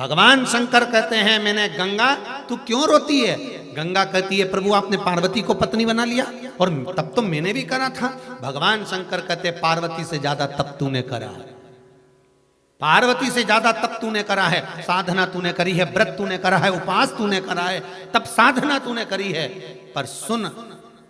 भगवान शंकर कहते हैं मैंने गंगा तू क्यों रोती है? गंगा कहती है प्रभु आपने पार्वती को पत्नी बना लिया और तब तो मैंने भी करा था। भगवान शंकर कहते पार्वती से ज्यादा तप तूने करा है, पार्वती से ज्यादा तप तूने करा है, साधना तूने करी है, व्रत तूने करा है, उपवास तूने करा है, तप साधना तूने करी है। पर सुन,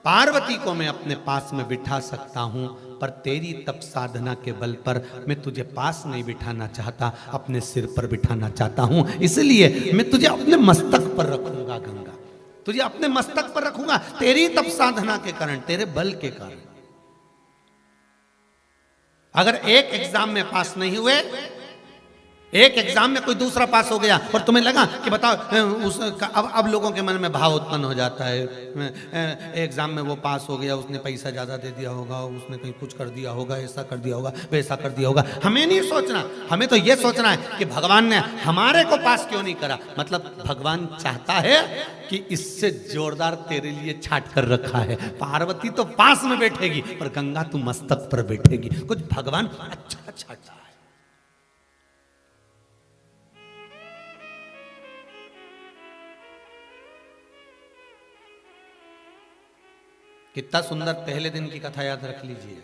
पार्वती को मैं अपने पास में बिठा सकता हूं, पर तेरी तप साधना के बल पर मैं तुझे पास नहीं बिठाना चाहता, अपने सिर पर बिठाना चाहता हूं। इसलिए मैं तुझे अपने मस्तक पर रखूंगा गंगा, तुझे अपने मस्तक पर रखूंगा तेरी तप साधना के कारण, तेरे बल के कारण। अगर एक एग्जाम में पास नहीं हुए, एक एग्जाम में कोई दूसरा पास हो गया और तुम्हें लगा कि बताओ अब लोगों के मन में भाव उत्पन्न हो जाता है, एग्जाम में वो पास हो गया, उसने पैसा ज्यादा दे दिया होगा, उसने कहीं कुछ कर दिया होगा, ऐसा कर दिया होगा, वैसा कर दिया होगा। हमें नहीं सोचना, हमें तो ये सोचना है कि भगवान ने हमारे को पास क्यों नहीं करा। मतलब भगवान चाहता है कि इससे जोरदार तेरे लिए छाट कर रखा है। पार्वती तो पास में बैठेगी पर गंगा तू मस्तक पर बैठेगी। कुछ भगवान अच्छा छाटा है। कितना सुंदर पहले दिन की कथा याद रख लीजिए।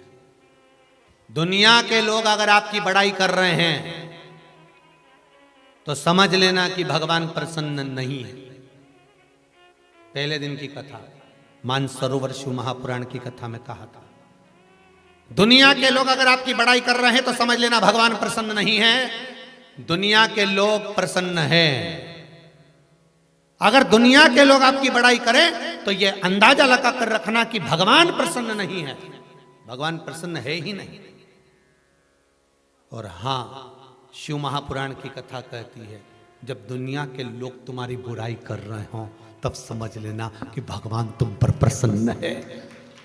दुनिया के लोग अगर आपकी बड़ाई कर रहे हैं तो समझ लेना कि भगवान प्रसन्न नहीं है। पहले दिन की कथा मानसरोवर शिव महापुराण की कथा में कहा था, दुनिया के लोग अगर आपकी बड़ाई कर रहे हैं तो समझ लेना भगवान प्रसन्न नहीं है। दुनिया के लोग प्रसन्न है। अगर दुनिया के लोग आपकी बड़ाई करें तो यह अंदाजा लगा कर रखना कि भगवान प्रसन्न नहीं है। भगवान प्रसन्न है ही नहीं। और हां, शिव महापुराण की कथा कहती है जब दुनिया के लोग तुम्हारी बुराई कर रहे हो तब समझ लेना कि भगवान तुम पर प्रसन्न है।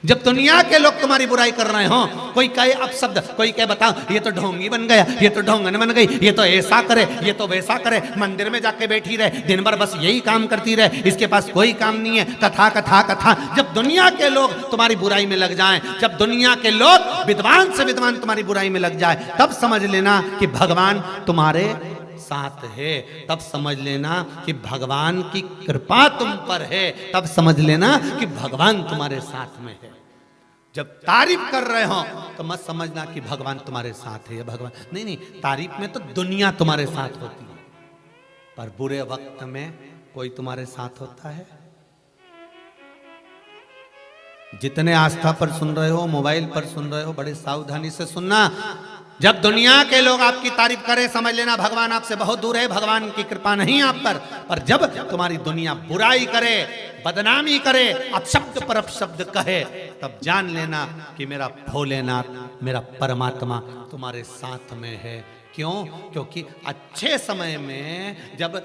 जब दुनिया के लोग तुम्हारी बुराई कर रहे हो, कोई कहे अपशब्द, कोई कहे बताओ ये तो ढोंगी बन गया, ये तो ढोंगन बन गई, ये तो ऐसा करे, ये तो वैसा करे, मंदिर में जाके बैठी रहे, दिन भर बस यही काम करती रहे, इसके पास कोई काम नहीं है, कथा कथा कथा। जब दुनिया के लोग तुम्हारी बुराई में लग जाएं, जब दुनिया के लोग विद्वान से विद्वान तुम्हारी बुराई में लग जाए, तब समझ लेना कि भगवान तुम्हारे साथ है। तब समझ लेना कि भगवान की कृपा तुम पर है। तब समझ लेना कि भगवान तुम्हारे साथ में है। जब तारीफ कर रहे हो तो मत समझना कि भगवान तुम्हारे साथ है। भगवान नहीं नहीं, तारीफ में तो दुनिया तुम्हारे साथ होती है, पर बुरे वक्त में कोई तुम्हारे साथ होता है? जितने आस्था पर सुन रहे हो, मोबाइल पर सुन रहे हो, बड़े सावधानी से सुनना। जब दुनिया के लोग आपकी तारीफ करें समझ लेना भगवान आपसे बहुत दूर है, भगवान की कृपा नहीं आप पर। पर जब तुम्हारी दुनिया बुराई करे, बदनामी करे, अपशब्द पर अपशब्द कहे, तब जान लेना कि मेरा भोलेनाथ, मेरा परमात्मा तुम्हारे साथ में है। क्यों? क्योंकि अच्छे समय में जब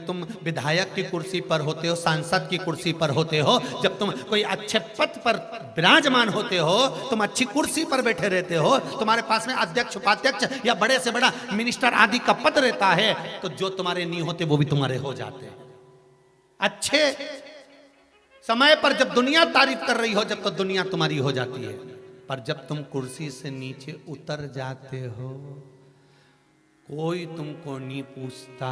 तुम विधायक की कुर्सी पर होते हो, सांसद की कुर्सी पर होते हो, जब तुम कोई अच्छे पद पर विराजमान होते हो, तुम अच्छी कुर्सी पर बैठे रहते हो, तुम्हारे पास में अध्यक्ष, उपाध्यक्ष या बड़े से बड़ा मिनिस्टर आदि का पद रहता है, तो जो तुम्हारे नहीं होते वो भी तुम्हारे हो जाते हैं। अच्छे समय पर जब दुनिया तारीफ कर रही हो, जब तो दुनिया तुम्हारी हो जाती है। पर जब तुम कुर्सी से नीचे उतर जाते हो, कोई तुमको नहीं पूछता,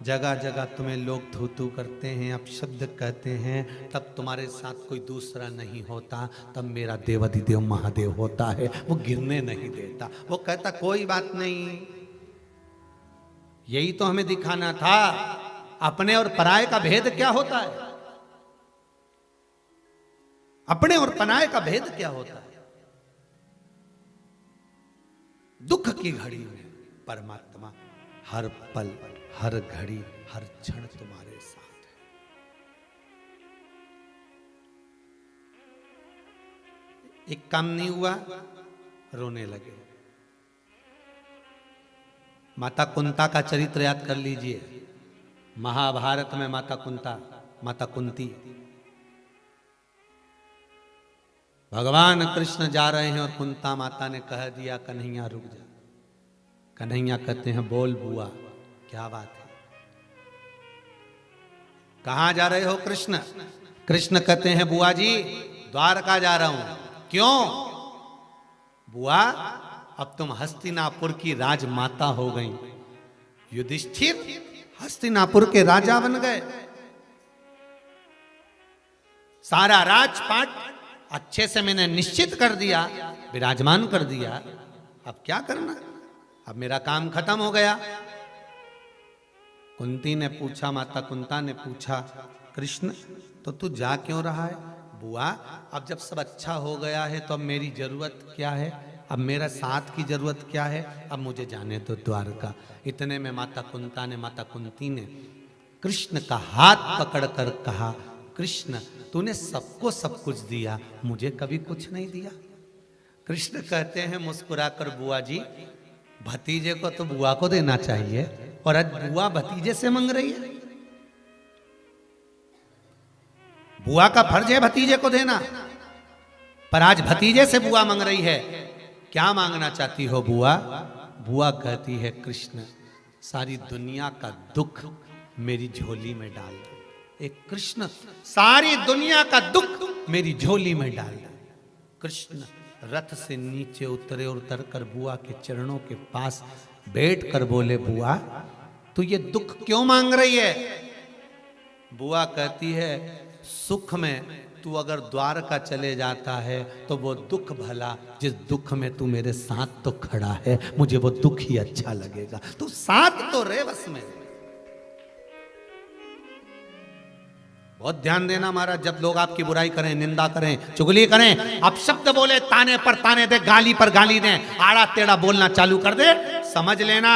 जगह जगह तुम्हें लोग थू थू करते हैं, अपशब्द कहते हैं, तब तुम्हारे साथ कोई दूसरा नहीं होता, तब मेरा देवाधिदेव महादेव होता है। वो गिरने नहीं देता, वो कहता कोई बात नहीं। यही तो हमें दिखाना था, अपने और पराये का भेद क्या होता है। अपने और पराये का भेद क्या होता है। दुख की घड़ी में परमात्मा हर पल, हर घड़ी, हर क्षण तुम्हारे साथ है। एक काम नहीं हुआ, रोने लगे। माता कुंता का चरित्र याद कर लीजिए। महाभारत में माता कुंता, माता कुंती, भगवान कृष्ण जा रहे हैं और कुंता माता ने कह दिया कन्हैया रुक जा। कन्हैया कहते हैं बोल बुआ, क्या बात है, कहां जा रहे हो कृष्ण? कृष्ण कहते हैं बुआ जी द्वारका जा रहा हूं। क्यों? बुआ अब तुम हस्तिनापुर की राजमाता हो गई। युधिष्ठिर हस्तिनापुर के राजा बन गए। सारा राजपाट अच्छे से मैंने निश्चित कर दिया, विराजमान कर दिया। अब क्या करना, अब मेरा काम खत्म हो गया। कुंती ने पूछा, माता कुंता ने पूछा, कृष्ण तो तू जा क्यों रहा है? बुआ अब जब सब अच्छा हो गया है तो अब मेरी जरूरत क्या है, अब मेरा साथ की जरूरत क्या है, अब मुझे जाने दो द्वारका। इतने में माता कुंता ने, माता कुंती ने कृष्ण का हाथ पकड़कर कहा, कृष्ण तूने सबको सब कुछ दिया, मुझे कभी कुछ नहीं दिया। कृष्ण कहते हैं मुस्कुराकर, बुआ जी भतीजे को तो बुआ को देना चाहिए, और आज बुआ भतीजे से मांग रही है। बुआ का फर्ज है भतीजे को देना, पर आज भतीजे से बुआ मांग रही है। क्या मांगना चाहती हो बुआ? बुआ कहती है, कृष्ण सारी दुनिया का दुख मेरी झोली में डाल दो। एक कृष्ण सारी दुनिया का दुख मेरी झोली में डाल दो। कृष्ण रथ से नीचे उतरे और उतरकर बुआ के चरणों के पास बैठ कर बोले, बुआ तू ये दुख क्यों मांग रही है? बुआ कहती है, सुख में तू अगर द्वारका चले जाता है तो वो दुख भला, जिस दुख में तू मेरे साथ तो खड़ा है, मुझे वो दुख ही अच्छा लगेगा। तू साथ तो रहे बस में। बहुत ध्यान देना महाराज, जब लोग आपकी बुराई करें, निंदा करें, चुगली करें, आप शब्द बोले, ताने पर ताने दे, गाली पर गाली दें, आड़ा टेढ़ा बोलना चालू कर दे, समझ लेना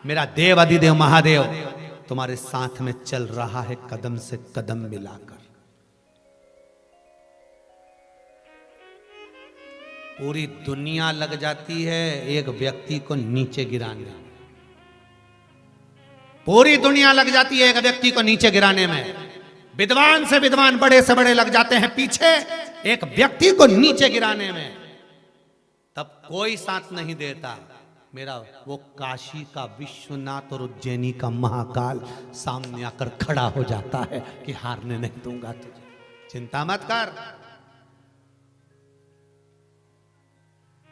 मेरा देव अधिदेव महादेव तुम्हारे साथ में चल रहा है, कदम से कदम मिलाकर। पूरी दुनिया लग जाती है एक व्यक्ति को नीचे गिराने में। पूरी दुनिया लग जाती है एक व्यक्ति को नीचे गिराने में। विद्वान से विद्वान, बड़े से बड़े लग जाते हैं पीछे एक व्यक्ति को नीचे गिराने में, तब कोई साथ नहीं देता। मेरा वो काशी का विश्वनाथ और उज्जैनी का महाकाल सामने आकर खड़ा हो जाता है कि हारने नहीं दूंगा तुझे, चिंता मत कर।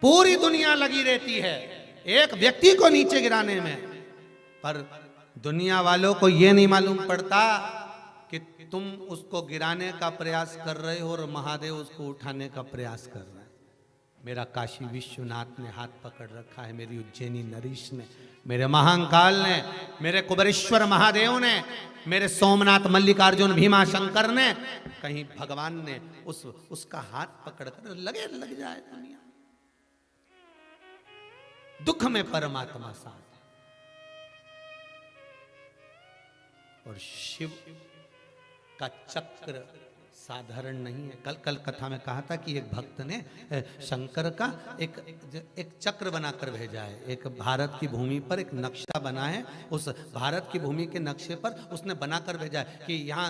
पूरी दुनिया लगी रहती है एक व्यक्ति को नीचे गिराने में, पर दुनिया वालों को यह नहीं मालूम पड़ता कि तुम उसको गिराने का प्रयास कर रहे हो और महादेव उसको उठाने का प्रयास कर रहा है। मेरा काशी विश्वनाथ ने हाथ पकड़ रखा है, मेरी उज्जैनी नरीश ने, मेरे महाकाल ने, मेरे कुबेरेश्वर महादेव ने, मेरे सोमनाथ मल्लिकार्जुन भीमा शंकर ने, कहीं भगवान ने उसका हाथ पकड़कर लग जाए दुनिया। दुख में परमात्मा साथ, और शिव का चक्र साधारण नहीं है। कल कथा में कहा था कि एक भक्त ने शंकर का एक चक्र बनाकर भेजा है। एक भारत की भूमि पर एक नक्शा बना है, उस भारत की भूमि के नक्शे पर उसने बनाकर भेजा है कि यहाँ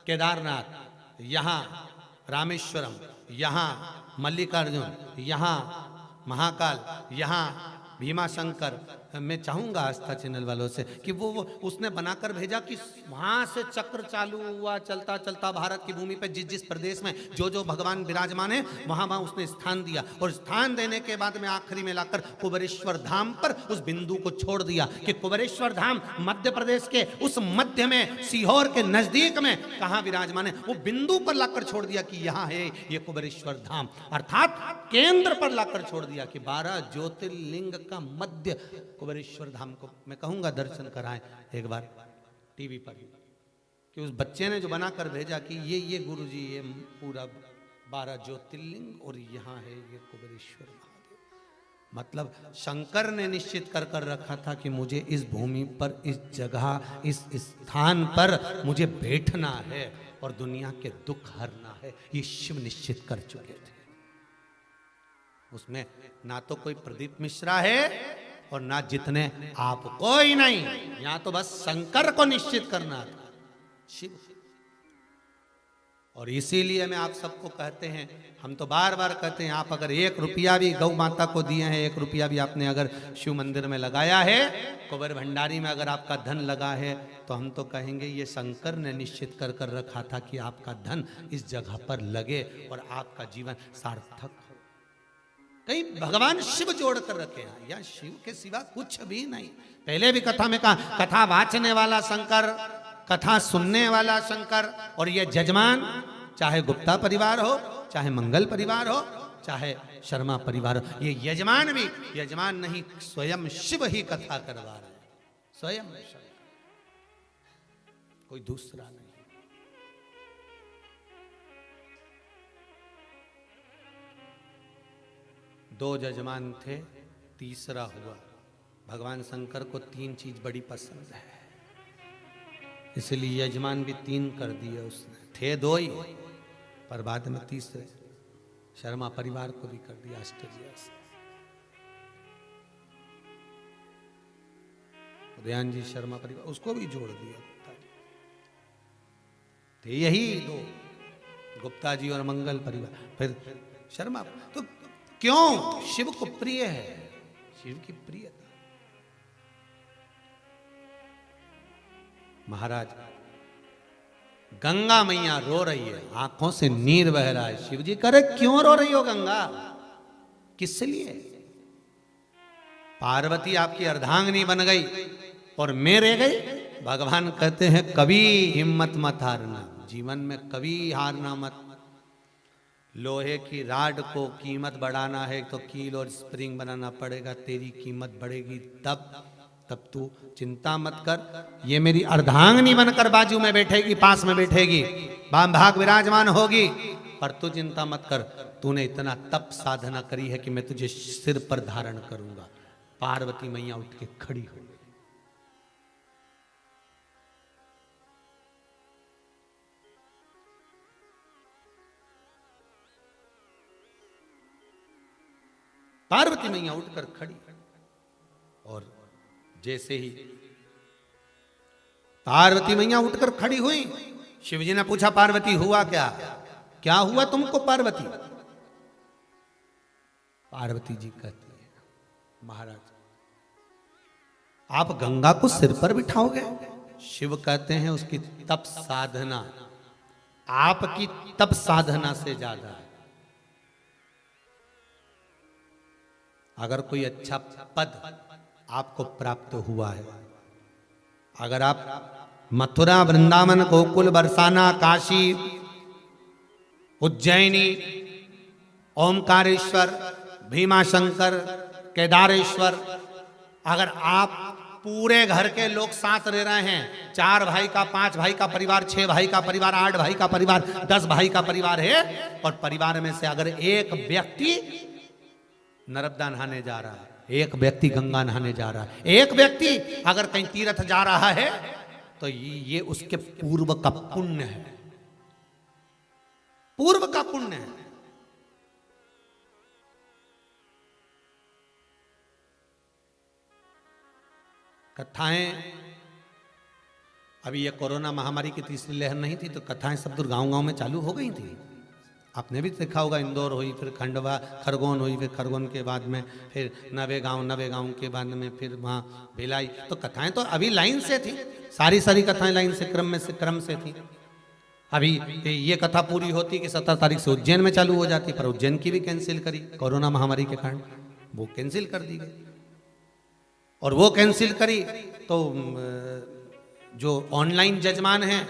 केदारनाथ, यहाँ रामेश्वरम, यहाँ मल्लिकार्जुन, यहाँ महाकाल, यहाँ भीमा शंकर। मैं चाहूंगा आस्था चैनल वालों से कि वो उसने बनाकर भेजा कि वहां से चक्र चालू हुआ, चलता चलता भारत की भूमि पे जिस जिस प्रदेश में जो जो भगवान विराजमान है वहां वहां उसने स्थान दिया, और स्थान देने के बाद में आखिरी में लाकर कुबेरेश्वर धाम पर उस बिंदु को छोड़ दिया कि कुबेरेश्वर धाम मध्य प्रदेश के उस मध्य में सीहोर के नजदीक में कहाँ विराजमान है, वो बिंदु पर लाकर छोड़ दिया कि यहाँ है ये कुबेरेश्वर धाम, अर्थात केंद्र पर लाकर छोड़ दिया कि 12 ज्योतिर्लिंग का मध्य कुबेरेश्वर धाम को मैं कहूंगा दर्शन कराएं एक बार टीवी पर, कि उस बच्चे ने जो बनाकर भेजा कि ये गुरुजी ये पूरा 12 ज्योतिर्लिंग और यहाँ है ये कुबेरेश्वर महादेव। मतलब शंकर ने निश्चित कर रखा था कि मुझे इस भूमि पर, इस जगह, इस स्थान पर मुझे बैठना है और दुनिया के दुख हरना है, ये शिव निश्चित कर चुके थे। उसमें ना तो कोई प्रदीप मिश्रा है और ना जितने आप, कोई नहीं, यहां तो बस शंकर को निश्चित करना था, शिव। और इसीलिए मैं आप सबको कहते हैं, हम तो बार बार कहते हैं, आप अगर 1 रुपया भी गौ माता को दिए हैं, 1 रुपया भी आपने अगर शिव मंदिर में लगाया है, कुबेर भंडारी में अगर आपका धन लगा है, तो हम तो कहेंगे ये शंकर ने निश्चित कर रखा था कि आपका धन इस जगह पर लगे और आपका जीवन सार्थक हो। कहीं भगवान शिव जोड़ कर रखे हैं, या शिव के सिवा कुछ भी नहीं। पहले भी कथा में कहा, कथा वाचने वाला शंकर, कथा सुनने वाला शंकर, और ये जजमान, चाहे गुप्ता परिवार हो, चाहे मंगल परिवार हो, चाहे शर्मा परिवार हो, ये यजमान भी यजमान नहीं, स्वयं शिव ही कथा करवा रहे हैं, स्वयं शंकर, कोई दूसरा नहीं। दो जजमान थे, तीसरा हुआ। भगवान शंकर को 3 चीज बड़ी पसंद है, इसलिए यजमान भी 3 कर दिए उसने। थे 2 ही, पर बाद में तीसरे शर्मा परिवार को भी कर दिया ऑस्ट्रेलिया से। उदयन जी शर्मा परिवार, उसको भी जोड़ दिया। थे यही 2, गुप्ता जी और मंगल परिवार, फिर शर्मा। तो क्यों? शिव को प्रिय है, शिव की प्रियता। महाराज, गंगा मैया रो रही है, आंखों से नीर बह रहा है। शिव जी करे, क्यों रो रही हो गंगा, किस लिए? पार्वती आपकी अर्धांगिनी बन गई और मैं रह गई। भगवान कहते हैं कभी हिम्मत मत हारना, जीवन में कभी हारना मत। लोहे की राड को कीमत बढ़ाना है तो कील और स्प्रिंग बनाना पड़ेगा, तेरी कीमत बढ़ेगी तब तू चिंता मत कर। ये मेरी अर्धांगिनी बनकर बाजू में बैठेगी, पास में बैठेगी, बाम भाग विराजमान होगी, पर तू चिंता मत कर। तूने इतना तप साधना करी है कि मैं तुझे सिर पर धारण करूंगा। पार्वती मैया उठ के खड़ी हो गई। पार्वती मैया उठकर खड़ी, और जैसे ही पार्वती मैया उठकर खड़ी हुई, शिवजी ने पूछा पार्वती हुआ क्या, क्या हुआ तुमको पार्वती? पार्वती जी कहती है, महाराज आप गंगा को सिर पर बिठाओगे? शिव कहते हैं उसकी तप साधना आपकी तप साधना से ज्यादा है। अगर कोई अच्छा पद आपको प्राप्त हुआ है, अगर आप मथुरा, वृंदावन, गोकुल, बरसाना, काशी, उज्जैनी, ओमकारेश्वर, भीमाशंकर, केदारेश्वर, अगर आप पूरे घर के लोग साथ रह रहे हैं, 4 भाई का, 5 भाई का परिवार, 6 भाई का परिवार, 8 भाई का परिवार, 10 भाई का परिवार है, और परिवार में से अगर एक व्यक्ति नर्मदा नहाने जा रहा है, एक व्यक्ति गंगा नहाने जा रहा है, एक व्यक्ति अगर कहीं तीर्थ जा रहा है, तो ये उसके पूर्व का पुण्य है, पूर्व का पुण्य है। कथाएं, अभी ये कोरोना महामारी की तीसरी लहर नहीं थी तो कथाएं सब दूर गांव-गांव में चालू हो गई थी। आपने भी देखा होगा, इंदौर हुई, फिर खंडवा, खरगोन हुई, फिर खरगोन के बाद में फिर नवे गांव के बाद में फिर वहाँ भिलाई। तो कथाएं तो अभी लाइन से थी, सारी कथाएं लाइन से क्रम से थी। अभी ये कथा पूरी होती कि 17 तारीख से उज्जैन में चालू हो जाती, पर उज्जैन की भी कैंसिल करी कोरोना महामारी के कारण, वो कैंसिल कर दी गई। और वो कैंसिल करी तो जो ऑनलाइन जजमान हैं,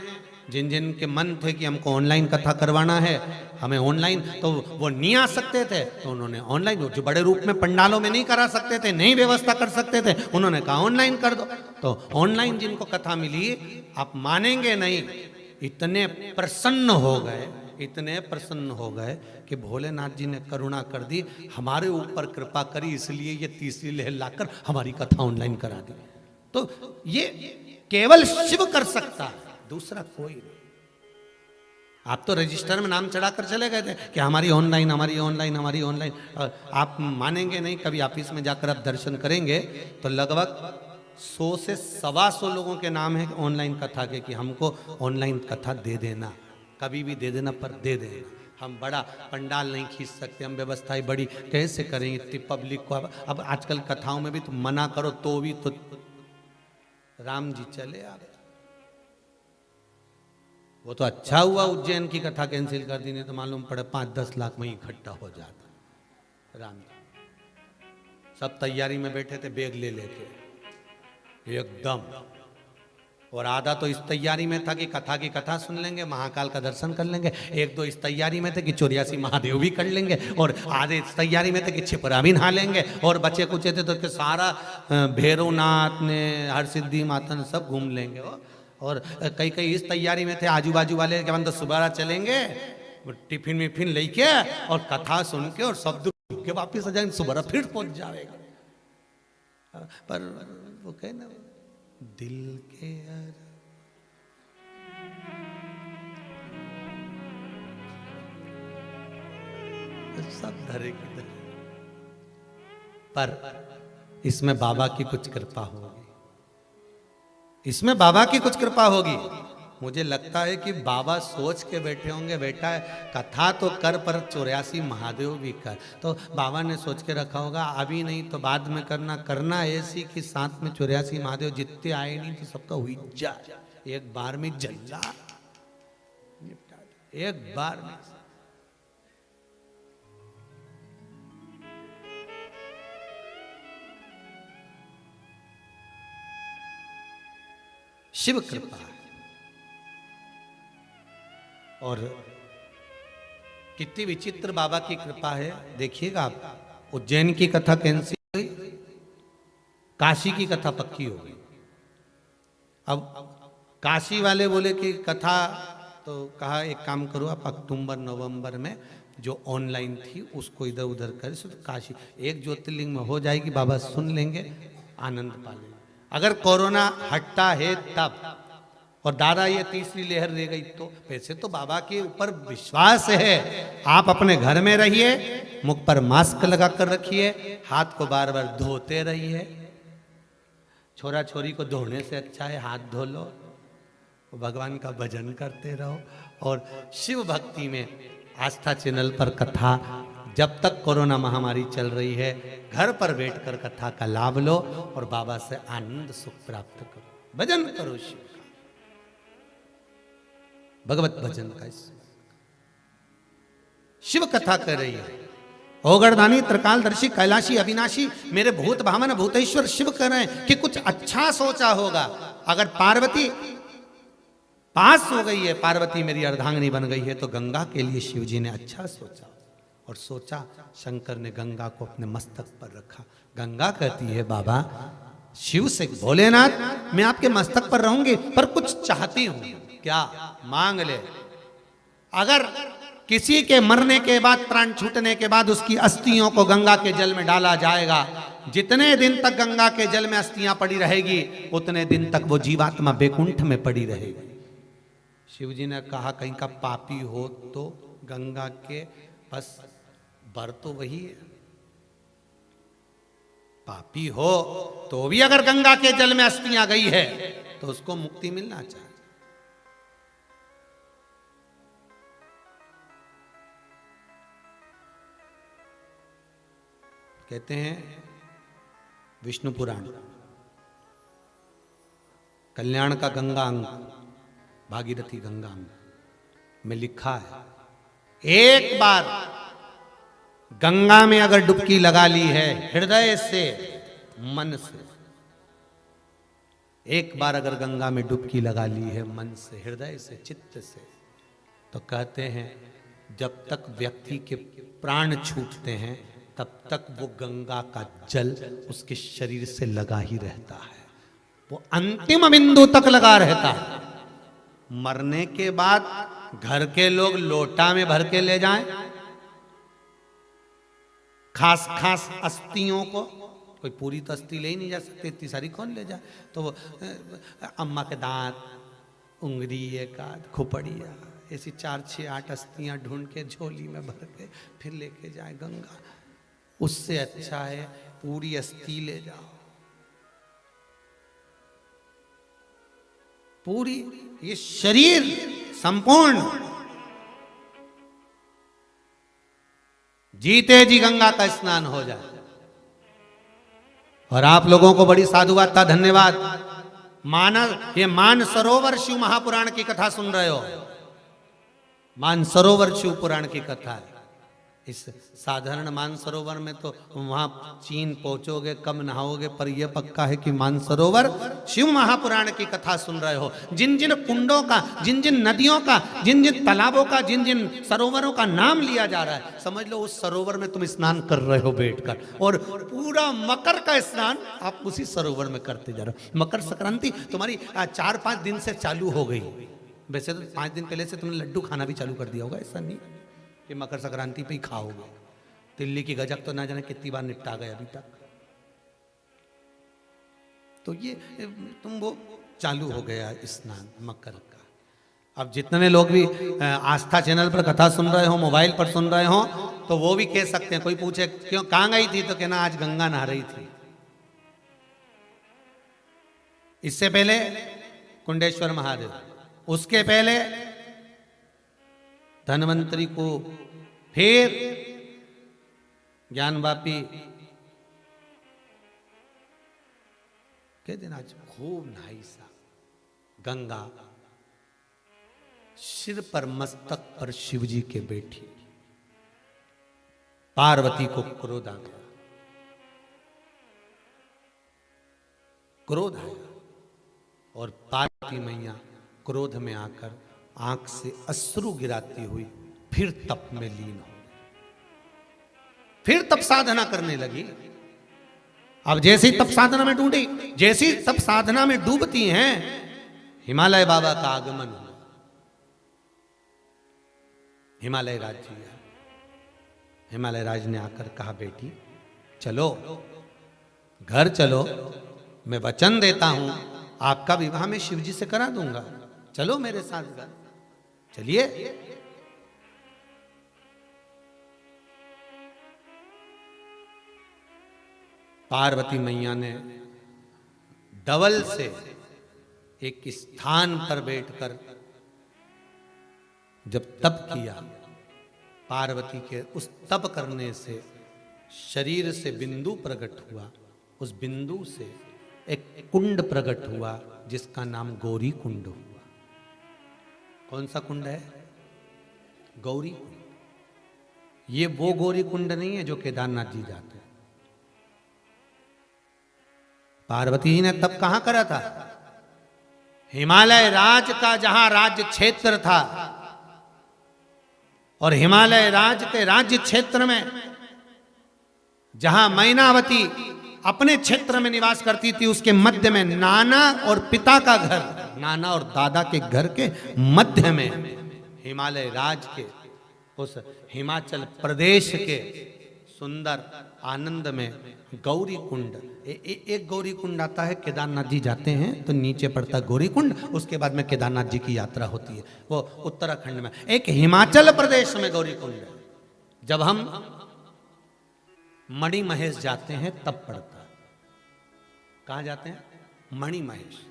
जिन जिन के मन थे कि हमको ऑनलाइन कथा करवाना है, हमें ऑनलाइन, तो वो नहीं आ सकते थे, तो उन्होंने ऑनलाइन, जो बड़े रूप में पंडालों में नहीं करा सकते थे, नहीं व्यवस्था कर सकते थे, उन्होंने कहा ऑनलाइन कर दो। तो ऑनलाइन जिनको कथा मिली, आप मानेंगे नहीं, इतने प्रसन्न हो गए, इतने प्रसन्न हो गए कि भोलेनाथ जी ने करुणा कर दी, हमारे ऊपर कृपा करी, इसलिए ये तीसरी लहर लाकर हमारी कथा ऑनलाइन करा दी। तो ये केवल शिव कर सकता है, दूसरा कोई नहीं। आप तो रजिस्टर में नाम चढ़ाकर चले गए थे कि हमारी ऑनलाइन, हमारी ऑनलाइन, हमारी ऑनलाइन। आप मानेंगे नहीं, कभी ऑफिस में जाकर आप दर्शन करेंगे तो लगभग 100 से 125 लोगों के नाम है ऑनलाइन कथा के, कि हमको ऑनलाइन कथा दे देना, कभी भी दे देना, पर दे देना। हम बड़ा पंडाल नहीं खींच सकते, हम व्यवस्थाएं बड़ी कैसे करें इतनी पब्लिक को। अब आजकल कथाओं में भी तो मना करो तो भी तो राम जी चले आ गए। वो तो अच्छा हुआ उज्जैन की कथा कैंसिल कर दी, नहीं तो मालूम पड़े 5-10 लाख में इकट्ठा हो जाता राम जी। सब तैयारी में बैठे थे बैग ले लेके एकदम, और आधा तो इस तैयारी में था कि कथा की कथा सुन लेंगे, महाकाल का दर्शन कर लेंगे, एक दो इस तैयारी में थे कि 84 महादेव भी कर लेंगे, और आधे इस तैयारी में थे कि छिपरा भी नहा लेंगे, और बच्चे कुछ थे तो सारा भैरवनाथ ने हर सिद्धि माता ने सब घूम लेंगे, और कई कई इस तैयारी में थे आजू बाजू वाले के तो सुबह चलेंगे टिफिन विफिन लेके और कथा सुन के और सब के वापिस आ जाएंगे, सुबह फिर पहुंच जाएगा। पर वो कहे ना दिल के सब धरे की धरे, पर इसमें बाबा की कुछ कृपा होगी, इसमें बाबा की कुछ कृपा होगी। मुझे लगता है कि बाबा सोच के बैठे होंगे, बेटा कथा तो कर पर 84 महादेव भी कर, तो बाबा ने सोच के रखा होगा अभी नहीं तो बाद में करना, करना ऐसी कि साथ में 84 महादेव जितने आए नहीं तो सबका हुई जाए, एक बार में जल्ला एक बार में। शिव कृपा है, और कितनी विचित्र बाबा की कृपा है। देखिएगा आप, उज्जैन की कथा कैंसिल हुई, काशी की कथा पक्की होगी। अब काशी वाले बोले कि कथा, तो कहा एक काम करो आप अक्टूबर नवंबर में जो ऑनलाइन थी उसको इधर उधर कर, सिर्फ काशी एक ज्योतिर्लिंग में हो जाएगी, बाबा सुन लेंगे, आनंद पा लेंगे। अगर कोरोना हटता है तब, और दादा ये तीसरी लहर ले गई तो, वैसे तो बाबा के ऊपर विश्वास है। आप अपने घर में रहिए, मुख पर मास्क लगा कर रखिए, हाथ को बार बार धोते रहिए, छोरा छोरी को धोने से अच्छा है हाथ धो लो, भगवान का भजन करते रहो, और शिव भक्ति में आस्था चैनल पर कथा, जब तक कोरोना महामारी चल रही है घर पर बैठकर कथा का लाभ लो और बाबा से आनंद सुख प्राप्त करो, भजन करो शिव का, भगवत भजन का। शिव कथा कर रही है, ओगरदानी त्रिकालदर्शी कैलाशी अविनाशी मेरे भूत भावन भूतेश्वर शिव कह रहे हैं कि कुछ अच्छा सोचा होगा। अगर पार्वती पास हो गई है, पार्वती मेरी अर्धांगिनी बन गई है, तो गंगा के लिए शिव जी ने अच्छा सोचा, और सोचा शंकर ने गंगा को अपने मस्तक पर रखा। गंगा कहती है बाबा शिव से, भोलेनाथ मैं आपके मस्तक पर रहूंगी पर कुछ चाहती हूं, क्या मांग ले। अगर किसी के मरने के बाद, प्राण छूटने के बाद उसकी अस्थियों को गंगा के जल में डाला जाएगा, जितने दिन तक गंगा के जल में अस्थियां पड़ी रहेगी उतने दिन तक वो जीवात्मा बैकुंठ में पड़ी रहेगी। शिव जी ने कहा कहीं का पापी हो तो गंगा के बस बर तो वही है, पापी हो तो भी अगर गंगा के जल में अस्थियां गई है तो उसको मुक्ति मिलना चाहिए। कहते हैं विष्णु पुराण कल्याण का गंगा अंग, भागीरथी गंगा अंग में लिखा है, एक बार गंगा में अगर डुबकी लगा ली है हृदय से मन से, एक बार अगर गंगा में डुबकी लगा ली है मन से, हृदय से, चित्त से, तो कहते हैं जब तक व्यक्ति के प्राण छूटते हैं तब तक वो गंगा का जल उसके शरीर से लगा ही रहता है, वो अंतिम बिंदु तक लगा रहता है। मरने के बाद घर के लोग लोटा में भर के ले जाएं, खास खास अस्थियों को, कोई पूरी तो अस्थि ले ही नहीं जा सकते, इतनी सारी कौन ले जाए, तो अम्मा के दांत, उंगली, एक आध खोपड़िया, ऐसी 4, 6, 8 अस्थियां ढूंढ के झोली में भर के फिर लेके जाए गंगा। उससे अच्छा है पूरी अस्थि ले जाओ, पूरी ये शरीर संपूर्ण जीते जी गंगा का स्नान हो जाए। और आप लोगों को बड़ी साधुवाद था, धन्यवाद। ये मान सरोवर शिव महापुराण की कथा सुन रहे हो, मान सरोवर शिव पुराण की कथा है। इस साधारण मानसरोवर में तो वहां चीन पहुंचोगे कम नहाओगे, पर यह पक्का है कि मानसरोवर शिव महापुराण की कथा सुन रहे हो। जिन जिन कुंडों का, जिन जिन नदियों का, जिन जिन तालाबों का, जिन जिन सरोवरों का नाम लिया जा रहा है, समझ लो उस सरोवर में तुम स्नान कर रहे हो बैठकर, और पूरा मकर का स्नान आप उसी सरोवर में करते जा रहे हो। मकर संक्रांति तुम्हारी 4-5 दिन से चालू हो गई। वैसे तो 5 दिन पहले से तुमने लड्डू खाना भी चालू कर दिया होगा, ऐसा नहीं कि मकर संक्रांति पे ही खाओगे। दिल्ली की गजक तो ना जाने कितनी बार निपटा गए अभी तक। तो ये तुम वो चालू हो गया स्नान मकर का। अब जितने लोग भी आस्था चैनल पर कथा सुन रहे हो, मोबाइल पर सुन रहे हो, तो वो भी कह सकते हैं। कोई पूछे क्यों कहाँ गई थी, तो कहना आज गंगा नहा रही थी। इससे पहले कुंडेश्वर महादेव, उसके पहले धनवंतरी को, फिर ज्ञानवापी के दिन आज खूब नहाई सा गंगा, सिर पर मस्तक पर शिवजी के बैठी। पार्वती को क्रोध आ गया, क्रोध आया और पार्वती मैया क्रोध में आकर आंख से अश्रु गिराती हुई फिर तप में लीन हो, फिर तप साधना करने लगी। अब जैसी तप साधना में डूबी, जैसी तप साधना में डूबती हैं, हिमालय बाबा का आगमन हुआ। हिमालय राज जी आए। हिमालय राज ने आकर कहा, बेटी चलो घर चलो, मैं वचन देता हूं आपका विवाह मैं शिवजी से करा दूंगा, चलो मेरे साथ घर। चलिए। पार्वती मैया ने डबल से एक स्थान पर बैठकर जब तप किया, पार्वती के उस तप करने से शरीर से बिंदु प्रकट हुआ। उस बिंदु से एक कुंड प्रकट हुआ जिसका नाम गौरी कुंड हुआ। कौन सा कुंड है? गौरी कुंड। ये वो गौरी कुंड नहीं है जो केदारनाथ जी जाते हैं। पार्वती जी ने तब कहां करा था? हिमालय राज का जहां राज्य क्षेत्र था, और हिमालय राज के राज्य क्षेत्र में जहां मैनावती अपने क्षेत्र में निवास करती थी, उसके मध्य में नाना और पिता का घर, नाना और दादा के घर के मध्य में हिमालय राज के उस हिमाचल प्रदेश के सुंदर आनंद में गौरी कुंड। एक गौरी कुंड आता है, केदारनाथ जी जाते हैं तो नीचे पड़ता है गौरी कुंड, उसके बाद में केदारनाथ जी की यात्रा होती है, वो उत्तराखंड में। एक हिमाचल प्रदेश में गौरी कुंड है। जब हम मणि महेश जाते हैं तब पड़ता है। कहाँ जाते हैं? मणि महेश।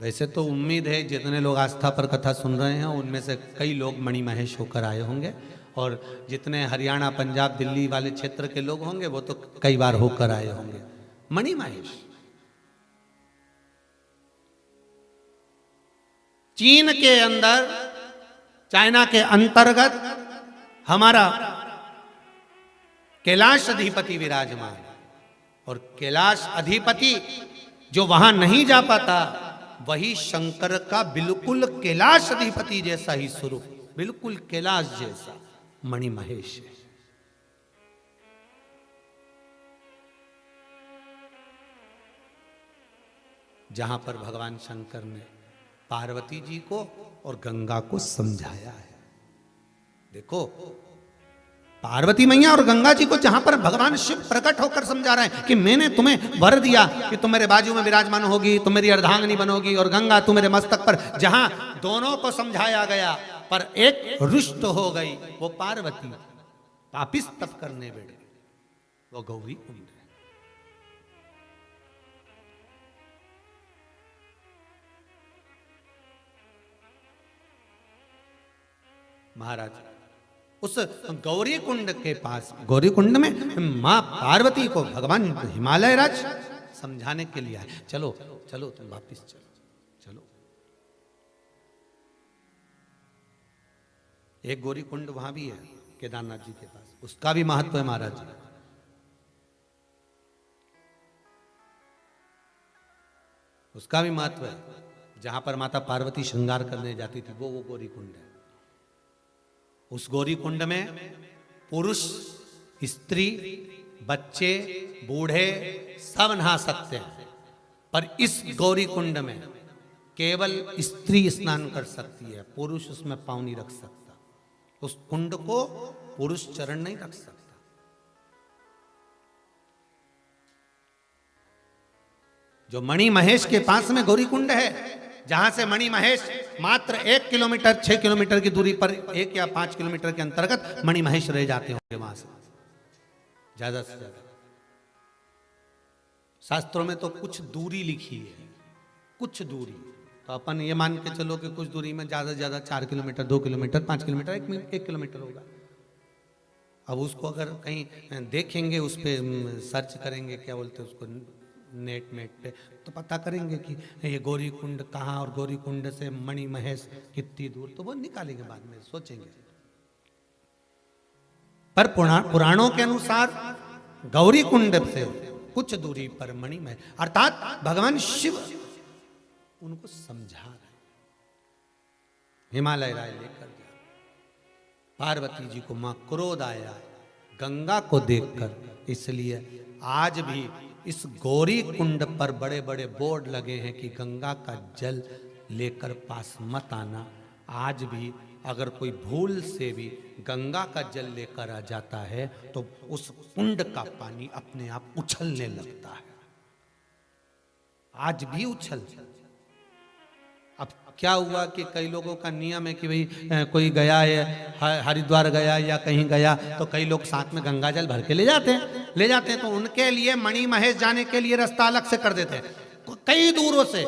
वैसे तो उम्मीद है जितने लोग आस्था पर कथा सुन रहे हैं उनमें से कई लोग मणि महेश होकर आए होंगे, और जितने हरियाणा पंजाब दिल्ली वाले क्षेत्र के लोग होंगे वो तो कई बार होकर आए होंगे। मणि महेश चीन के अंदर, चाइना के अंतर्गत हमारा कैलाश अधिपति विराजमान, और कैलाश अधिपति जो वहां नहीं जा पाता, वही शंकर का बिल्कुल कैलाश अधिपति जैसा ही स्वरूप, बिल्कुल कैलाश जैसा मणि महेश है। जहां पर भगवान शंकर ने पार्वती जी को और गंगा को समझाया है। देखो, पार्वती मैया और गंगा जी को जहां पर भगवान शिव प्रकट होकर समझा रहे हैं कि मैंने तुम्हें वर दिया कि तुम मेरे बाजू में विराजमान होगी, तुम मेरी अर्धांगिनी बनोगी, और गंगा तुम मेरे मस्तक पर, जहां दोनों को समझाया गया पर एक रुष्ट हो गई, वो पार्वती पापिस तप करने बैठे, वो गौरी कुंड है। महाराज उस गौरी कुंड के पास, गौरी कुंड में मां पार्वती को भगवान हिमालय राज समझाने के लिए आए। चलो चलो तुम वापिस चलो, चलो। एक गौरी कुंड वहां भी है, केदारनाथ जी के पास, उसका भी महत्व है महाराज जी। उसका भी महत्व है। जहां पर माता पार्वती श्रृंगार करने जाती थी वो गौरी कुंड है। उस गौरी कुंड में पुरुष, स्त्री, बच्चे, बूढ़े सब नहा सकते हैं, पर इस गौरी कुंड में केवल स्त्री स्नान कर सकती है, पुरुष उसमें पांव नहीं रख सकता। उस कुंड को पुरुष चरण नहीं रख सकता। जो मणि महेश के पास में गौरी कुंड है, जहां से मणि महेश मात्र 1 किलोमीटर 6 किलोमीटर की दूरी पर, 1 या 5 किलोमीटर के अंतर्गत मणि महेश रह जाते होंगे वहां से, ज्यादा से ज्यादा। शास्त्रों में तो कुछ दूरी लिखी है, कुछ दूरी, तो अपन ये मान के चलो कि कुछ दूरी में ज्यादा से ज्यादा 4 किलोमीटर, 2 किलोमीटर, 5 किलोमीटर, 1 किलोमीटर होगा। अब उसको अगर कहीं देखेंगे, उस पर सर्च करेंगे, क्या बोलते हैं उसको, नेट पे, तो पता करेंगे कि ये गौरी कुंड कहाँ और गौरी कुंड से मणि महेश कितनी दूर, तो वो निकालेंगे बाद में, सोचेंगे। पर पुराणों के अनुसार गौरी कुंड से कुछ दूरी पर मणि महेश, अर्थात भगवान शिव उनको समझा रहे, हिमालय राय लेकर गया। पार्वती जी को मां क्रोध आया गंगा को देखकर, इसलिए आज भी इस गौरी कुंड पर बड़े बड़े बोर्ड लगे हैं कि गंगा का जल लेकर पास मत आना। आज भी अगर कोई भूल से भी गंगा का जल लेकर आ जाता है तो उस कुंड का पानी अपने आप उछलने लगता है, आज भी उछल। अब क्या हुआ कि कई लोगों का नियम है कि भाई कोई गया है, हरिद्वार गया या कहीं गया, तो कई लोग साथ में गंगा जल भर के ले जाते हैं, तो उनके लिए मणि महेश जाने के लिए रास्ता अलग से कर देते हैं। कई दूरों से,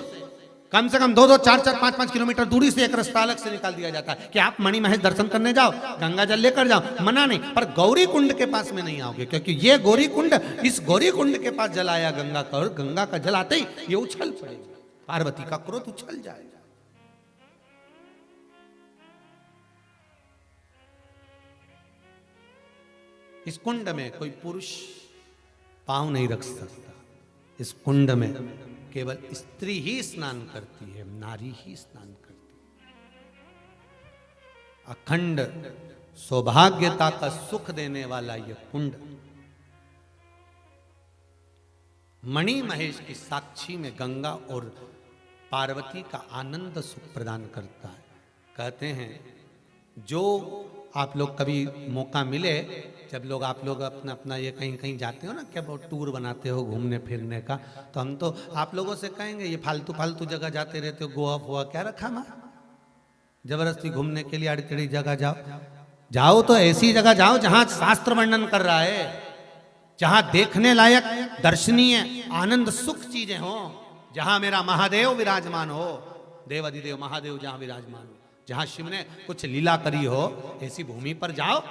कम से कम 2-2, 4-4, 5-5 किलोमीटर दूरी से एक रास्ता अलग से निकाल दिया जाता है कि आप मणि महेश दर्शन करने जाओ, गंगा जल लेकर जाओ, मना नहीं, पर गौरी कुंड के पास में नहीं आओगे, क्योंकि ये गौरी कुंड, इस गौरी कुंड के पास जल आया गंगा का, और गंगा का जल आते ही ये उछल पड़ेगा, पार्वती का क्रोध उछल जाएगा। इस कुंड में कोई पुरुष पांव नहीं रख सकता। इस कुंड में केवल स्त्री ही स्नान करती है, नारी ही स्नान करती है। अखंड सौभाग्यता का सुख देने वाला यह कुंड मणि महेश की साक्षी में गंगा और पार्वती का आनंद सुख प्रदान करता है। कहते हैं जो आप लोग कभी मौका मिले, जब लोग आप लोग अपना अपना ये कहीं कहीं जाते हो ना, क्या बहुत टूर बनाते हो घूमने फिरने का, तो हम तो आप लोगों से कहेंगे ये फालतू फालतू जगह जाते रहते हो, गोवा फोआ क्या रखा माँ, जबरदस्ती घूमने के लिए अड़चड़ी जगह जाओ तो ऐसी जगह जाओ जहां शास्त्र वर्णन कर रहा है, जहां देखने लायक दर्शनीय आनंद सुख चीजें हो, जहां मेरा महादेव विराजमान हो, देव अधिदेव महादेव जहां विराजमान हो, जहां शिव ने कुछ लीला करी हो, ऐसी भूमि पर जाओ।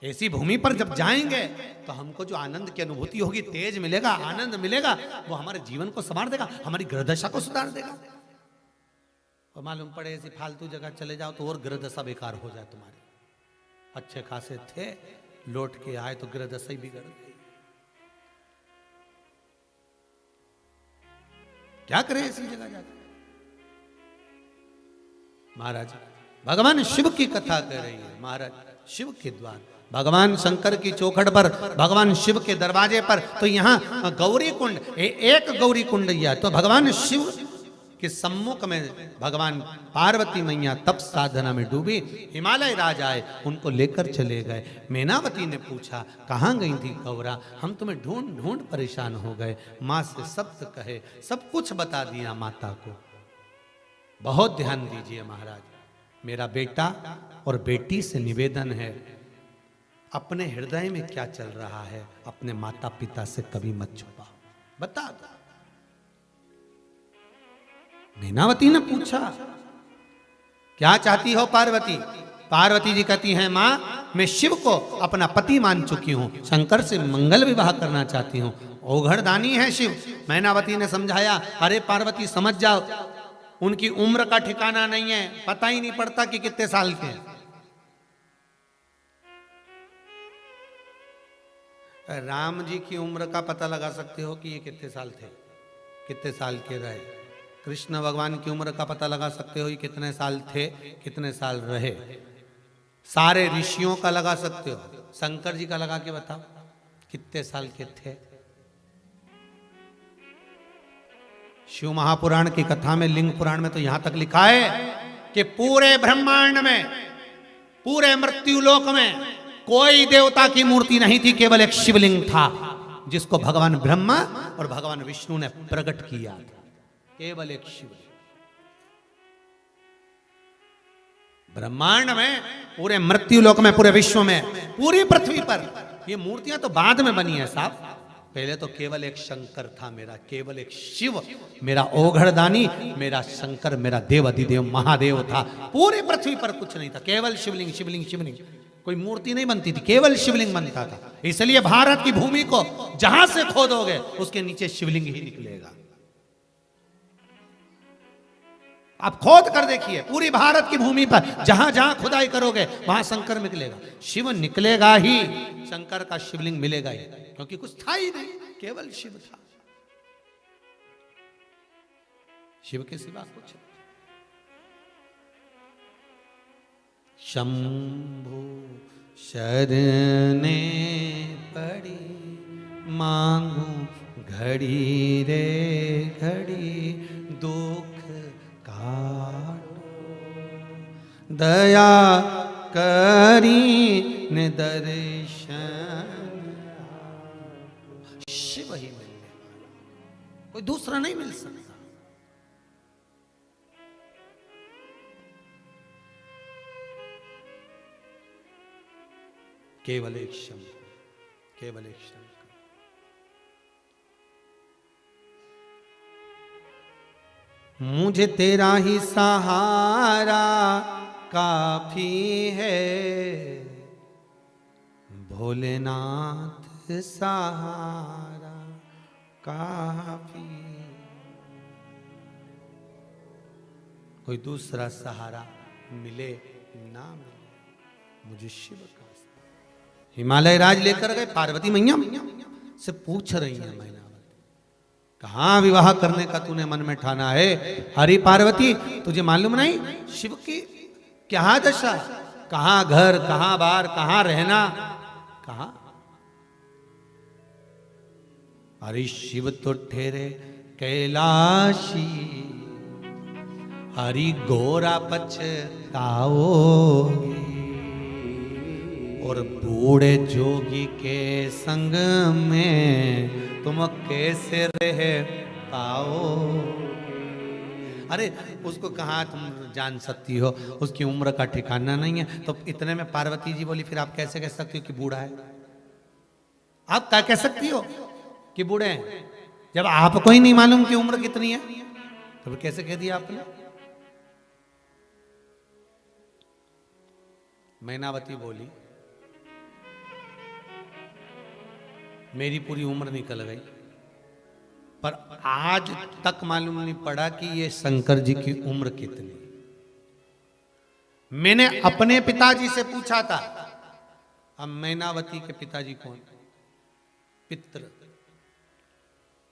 ऐसी भूमि पर जब जाएंगे तो हमको जो आनंद की अनुभूति होगी, तेज मिलेगा, आनंद मिलेगा, वो हमारे जीवन को संवार देगा, हमारी ग्रह दशा को सुधार देगा। और मालूम पड़े ऐसी फालतू जगह चले जाओ तो और ग्रह दशा बेकार हो जाए तुम्हारी। अच्छे खासे थे, लौट के आए तो ग्रह दशा ही बिगड़ गई। क्या करें ऐसी जगह जाकर। महाराज भगवान शिव की कथा कह रही है। महाराज शिव के द्वार, भगवान शंकर की चौखट पर, भगवान शिव के दरवाजे पर, तो यहाँ गौरी कुंड, एक गौरी कुंड या तो भगवान शिव के सम्मुख में भगवान पार्वती मैया तप साधना में डूबी, हिमालय राज आए, उनको लेकर चले गए। मैनावती ने पूछा कहाँ गई थी गौरा, हम तुम्हें ढूंढ ढूंढ परेशान हो गए। माँ से सब कहे, सब कुछ बता दिया माता को। बहुत ध्यान दीजिए महाराज, मेरा बेटा और बेटी से निवेदन है, अपने हृदय में क्या चल रहा है अपने माता पिता से कभी मत छुपाओ, बता दो। मैनावती ने पूछा क्या चाहती हो पार्वती। पार्वती जी कहती हैं माँ, मैं शिव को अपना पति मान चुकी हूँ, शंकर से मंगल विवाह करना चाहती हूँ, ओघड़दानी है शिव। मैनावती ने समझाया, अरे पार्वती समझ जाओ, उनकी उम्र का ठिकाना नहीं है, पता ही नहीं पड़ता कि कितने साल के हैं। राम जी की उम्र का पता लगा सकते हो कि ये कितने साल थे, कितने साल के रहे। कृष्ण भगवान की उम्र का पता लगा सकते हो ये कितने साल थे, कितने साल रहे। सारे ऋषियों का लगा सकते हो, शंकर जी का लगा के बताओ कितने साल के थे। शिव महापुराण की कथा में, लिंग पुराण में तो यहां तक लिखा है कि पूरे ब्रह्मांड में, पूरे मृत्यु लोक में कोई देवता की मूर्ति नहीं थी, केवल एक शिवलिंग था जिसको भगवान ब्रह्मा और भगवान विष्णु ने प्रकट किया था। केवल एक शिवलिंग। ब्रह्मांड में, पूरे मृत्यु लोक में, पूरे विश्व में, पूरी पृथ्वी पर ये मूर्तियां तो बाद में बनी है साहब। पहले तो केवल एक शंकर था मेरा, केवल एक शिव मेरा ओघड़दानी, मेरा शंकर, मेरा देव अधिदेव महादेव था। पूरी पृथ्वी पर कुछ नहीं था, केवल शिवलिंग शिवलिंग शिवलिंग। कोई मूर्ति नहीं बनती थी, केवल शिवलिंग बनता था। इसलिए भारत की भूमि को जहां से खोदोगे उसके नीचे शिवलिंग ही निकलेगा। आप खोद कर देखिए, पूरी भारत की भूमि पर जहां जहां खुदाई करोगे वहां शंकर निकलेगा, शिव निकलेगा ही, शंकर का शिवलिंग मिलेगा ही, क्योंकि कुछ था ही नहीं, केवल शिव था। शिव के सिवा कुछ नहीं। शंभु शरणे पड़ी मांगू घड़ी रे घड़ी, दुख दया करी ने दर्शन। शिव ही मिलने वाला, कोई दूसरा नहीं मिल सकता। केवल एक शंकर, केवल एक शंकर। मुझे तेरा ही सहारा काफी है, भोलेनाथ सहारा काफी। कोई दूसरा सहारा मिले ना मिले, मुझे शिव का। हिमालय राज लेकर गए, पार्वती मैया से पूछ रही है मैना, कहां विवाह करने का तूने मन में ठाना है? हरि पार्वती तुझे मालूम नहीं शिव की क्या दशा, कहां घर, कहां बार, कहां रहना, कहां। हरि शिव तो ठहरे कैलाशी, हरि गोरा पछताओगे, और बूढ़े जोगी के संग में तुम कैसे रह पाओ। अरे उसको कहाँ तुम जान सकती हो, उसकी उम्र का ठिकाना नहीं है। तो इतने में पार्वती जी बोली, फिर आप कैसे कह सकती हो कि बूढ़ा है? आप क्या कह सकती हो कि बूढ़े हैं जब आपको ही नहीं मालूम कि उम्र कितनी है? तो कैसे कह दिया आपने? मैनावती बोली, मेरी पूरी उम्र निकल गई, पर आज तक मालूम नहीं पड़ा कि ये शंकर जी की उम्र कितनी। मैंने अपने पिताजी से पूछा था। अब मैनावती के पिताजी कौन? पितृ।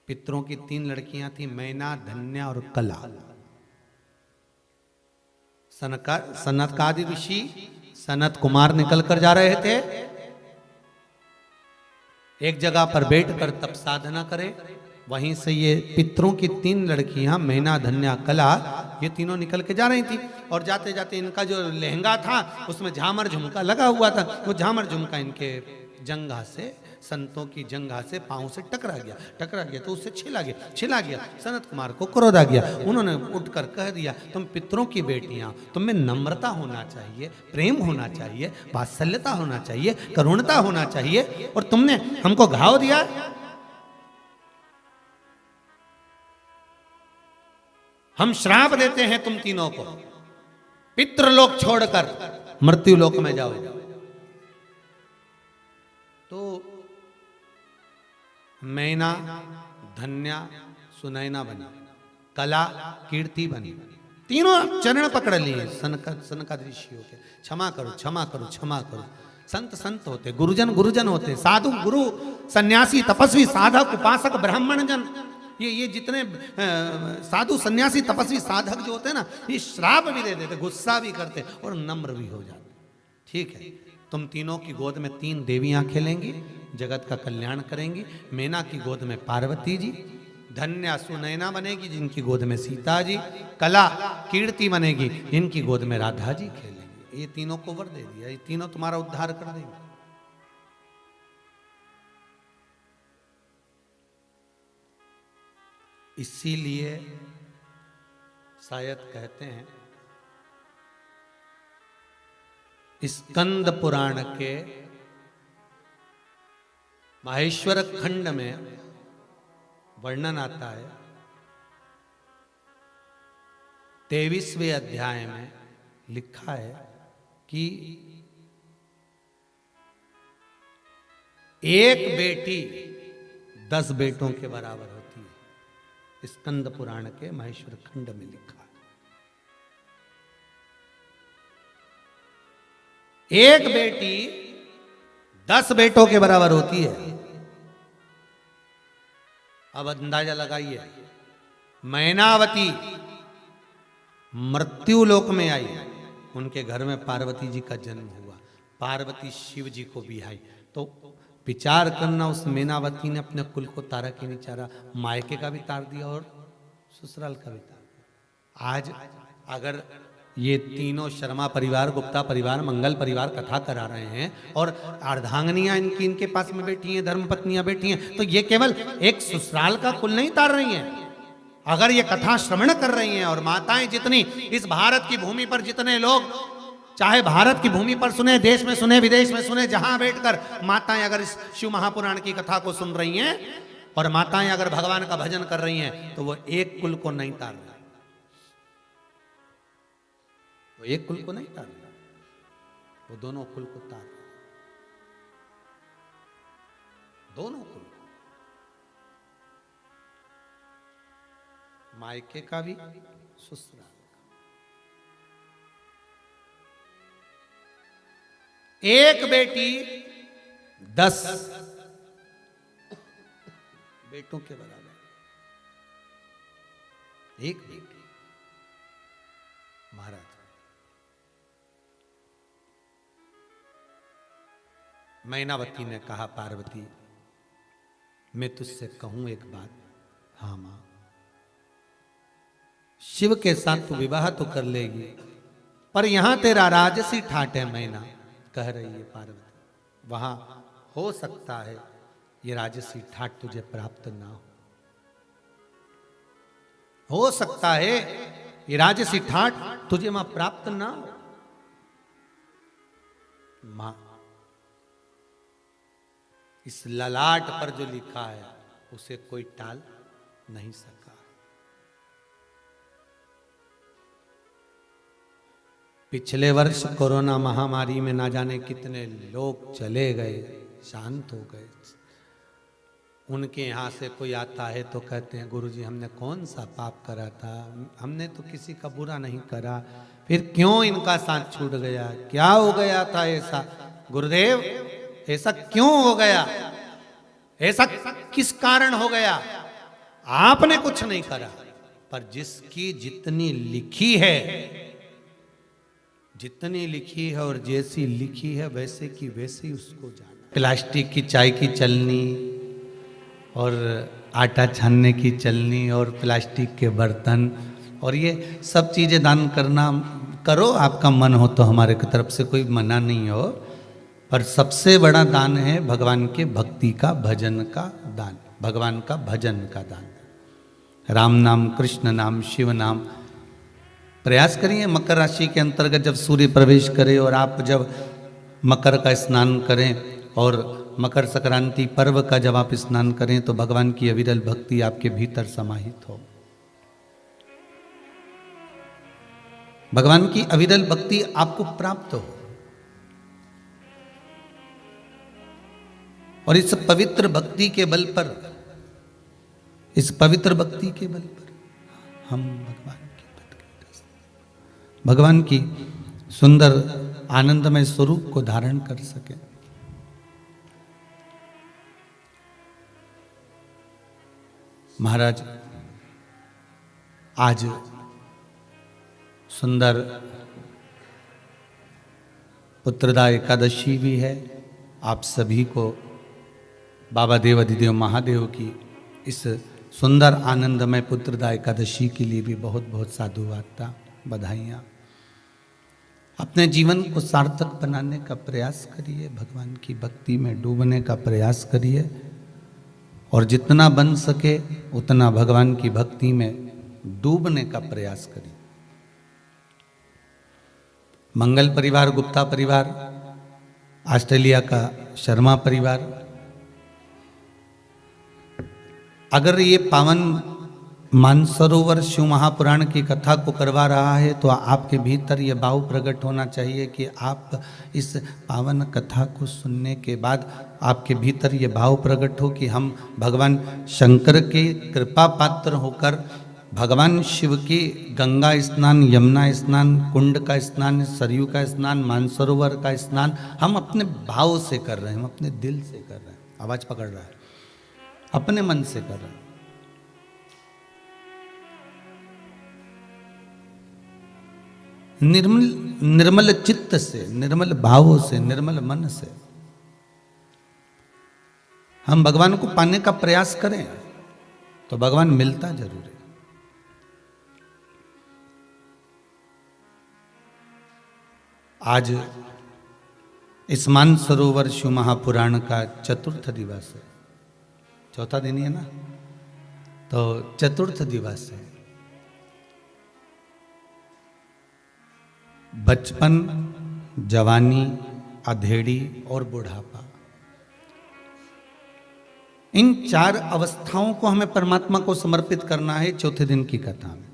पितरों की 3 लड़कियां थी, मैना, धन्या और कला। सनकादि ऋषि सनत कुमार निकल कर जा रहे थे, एक जगह पर बैठकर तप साधना करे। वहीं से ये पितरों की 3 लड़कियां मैना, धन्या, कला, ये तीनों निकल के जा रही थी। और जाते जाते इनका जो लहंगा था उसमें झामर झुमका लगा हुआ था। वो झामर झुमका इनके जंघा से, संतों की जंघा से पांव से टकरा गया तो उससे छिला गया। सनत कुमार को क्रोध आ गया। उन्होंने उठकर कह दिया, तुम पितरों की बेटियां, तुम में नम्रता होना चाहिए, प्रेम होना चाहिए, वात्सल्यता होना चाहिए, करुणता होना चाहिए, और तुमने हमको घाव दिया। हम श्राप देते हैं तुम तीनों को, पितृलोक छोड़कर मृत्यु लोक में जाओ। तो मैना, धन्या, सुनैना बनी, कला, कीर्ति बनी। तीनों चरण पकड़ लिए सनकादि ऋषियों के, क्षमा करो क्षमा करो क्षमा करो। संत संत होते, गुरुजन गुरुजन होते, साधु गुरु सन्यासी तपस्वी साधक उपासक ब्राह्मण जन, ये जितने साधु सन्यासी तपस्वी साधक जो होते हैं ना, ये श्राप भी दे देते, गुस्सा भी करते और नम्र भी हो जाते। ठीक है, तुम तीनों की गोद में 3 देवियां खेलेंगी, जगत का कल्याण करेंगी। मैना की गोद में पार्वती जी, धन्या सुनैना बनेगी जिनकी गोद में सीता जी, कला कीर्ति बनेगी जिनकी गोद में राधा जी खेलेंगे। ये तीनों को वर दे दिया, ये तीनों तुम्हारा उद्धार कर देंगे। इसीलिए शायद कहते हैं स्कंद पुराण के माहेश्वर खंड में वर्णन आता है, 23वें अध्याय में लिखा है कि एक बेटी 10 बेटों के बराबर होती है। स्कंद पुराण के माहेश्वर खंड में लिखा है, एक बेटी 10 बेटों के बराबर होती है। अब अंदाजा लगाइए, मैनावती मृत्यु लोक में आई, उनके घर में पार्वती जी का जन्म हुआ, पार्वती शिव जी को भी आई। तो विचार करना, उस मैनावती ने अपने कुल को तारा के नहीं चारा, मायके का भी तार दिया और ससुराल का भी तार दिया। आज अगर ये तीनों शर्मा परिवार, गुप्ता परिवार, मंगल परिवार कथा करा रहे हैं और अर्धांगनियां इनके पास में बैठी हैं, धर्मपत्नियां बैठी हैं, तो ये केवल एक ससुराल का कुल नहीं तार रही हैं। अगर ये कथा श्रवण कर रही हैं और माताएं जितनी इस भारत की भूमि पर, जितने लोग चाहे भारत की भूमि पर सुने, देश में सुने, विदेश में सुने, जहां बैठकर माताएं अगर इस शिव महापुराण की कथा को सुन रही हैं और माताएं अगर भगवान का भजन कर रही हैं, तो वो एक कुल को नहीं तार रही, वो एक कुल को नहीं तार रहा, वो दोनों कुल को तार रहा, दोनों कुल को, मायके का भी ससुराल का। एक बेटी 10 बेटों के बराबर, एक बेटी। महाराज मैनावती ने कहा, पार्वती मैं तुझसे कहूं एक बात। हाँ मां, शिव के साथ तू विवाह तो कर लेगी, पर यहां तेरा राजसी ठाट है। मैना कह रही है पार्वती, वहां हो सकता है ये राजसी ठाट तुझे प्राप्त ना हो सकता है ये राजसी ठाट तुझे मां प्राप्त ना हो। मां, इस ललाट पर जो लिखा है उसे कोई टाल नहीं सका। पिछले वर्ष कोरोना महामारी में ना जाने कितने लोग चले गए, शांत हो गए। उनके यहाँ से कोई आता है तो कहते हैं, गुरुजी हमने कौन सा पाप करा था, हमने तो किसी का बुरा नहीं करा, फिर क्यों इनका साथ छूट गया, क्या हो गया था ऐसा गुरुदेव, ऐसा क्यों हो गया, ऐसा किस कारण हो गया। आपने कुछ नहीं करा, पर जिसकी जितनी लिखी है, जितनी लिखी है और जैसी लिखी है वैसे की वैसे उसको जाना। प्लास्टिक की चाय की चलनी और आटा छानने की चलनी और प्लास्टिक के बर्तन और ये सब चीजें दान करना करो, आपका मन हो तो, हमारे की तरफ से कोई मना नहीं हो, पर सबसे बड़ा दान है भगवान के भक्ति का, भजन का दान, भगवान का भजन का दान। राम नाम, कृष्ण नाम, शिव नाम। प्रयास करिए मकर राशि के अंतर्गत जब सूर्य प्रवेश करे और आप जब मकर का स्नान करें और मकर संक्रांति पर्व का जब आप स्नान करें तो भगवान की अविरल भक्ति आपके भीतर समाहित हो। भगवान की अविरल भक्ति आपको प्राप्त हो और इस पवित्र भक्ति के बल पर, इस पवित्र भक्ति के बल पर हम भगवान की सुंदर आनंदमय स्वरूप को धारण कर सके। महाराज आज सुंदर पुत्रदा एकादशी भी है। आप सभी को बाबा देव अधिदेव महादेव की इस सुंदर आनंदमय पुत्रदा एकादशी के लिए भी बहुत बहुत साधुवाद, बधाइयाँ। अपने जीवन को सार्थक बनाने का प्रयास करिए, भगवान की भक्ति में डूबने का प्रयास करिए और जितना बन सके उतना भगवान की भक्ति में डूबने का प्रयास करिए। मंगल परिवार, गुप्ता परिवार, ऑस्ट्रेलिया का शर्मा परिवार, अगर ये पावन मानसरोवर शिव महापुराण की कथा को करवा रहा है तो आपके भीतर ये भाव प्रकट होना चाहिए कि आप इस पावन कथा को सुनने के बाद आपके भीतर ये भाव प्रकट हो कि हम भगवान शंकर के कृपा पात्र होकर भगवान शिव की गंगा स्नान, यमुना स्नान, कुंड का स्नान, सरयू का स्नान, मानसरोवर का स्नान हम अपने भाव से कर रहे हैं, हम अपने दिल से कर रहे हैं। आवाज पकड़ रहा है, अपने मन से कर रहे हैं। निर्मल चित्त से, निर्मल भावों से, निर्मल मन से हम भगवान को पाने का प्रयास करें तो भगवान मिलता जरूर है। आज इस मानसरोवर शिव महापुराण का चतुर्थ दिवस है, चौथा दिन ही है ना, तो चतुर्थ दिवस है। बचपन, जवानी, अधेड़ी और बुढ़ापा, इन चार अवस्थाओं को हमें परमात्मा को समर्पित करना है चौथे दिन की कथा में।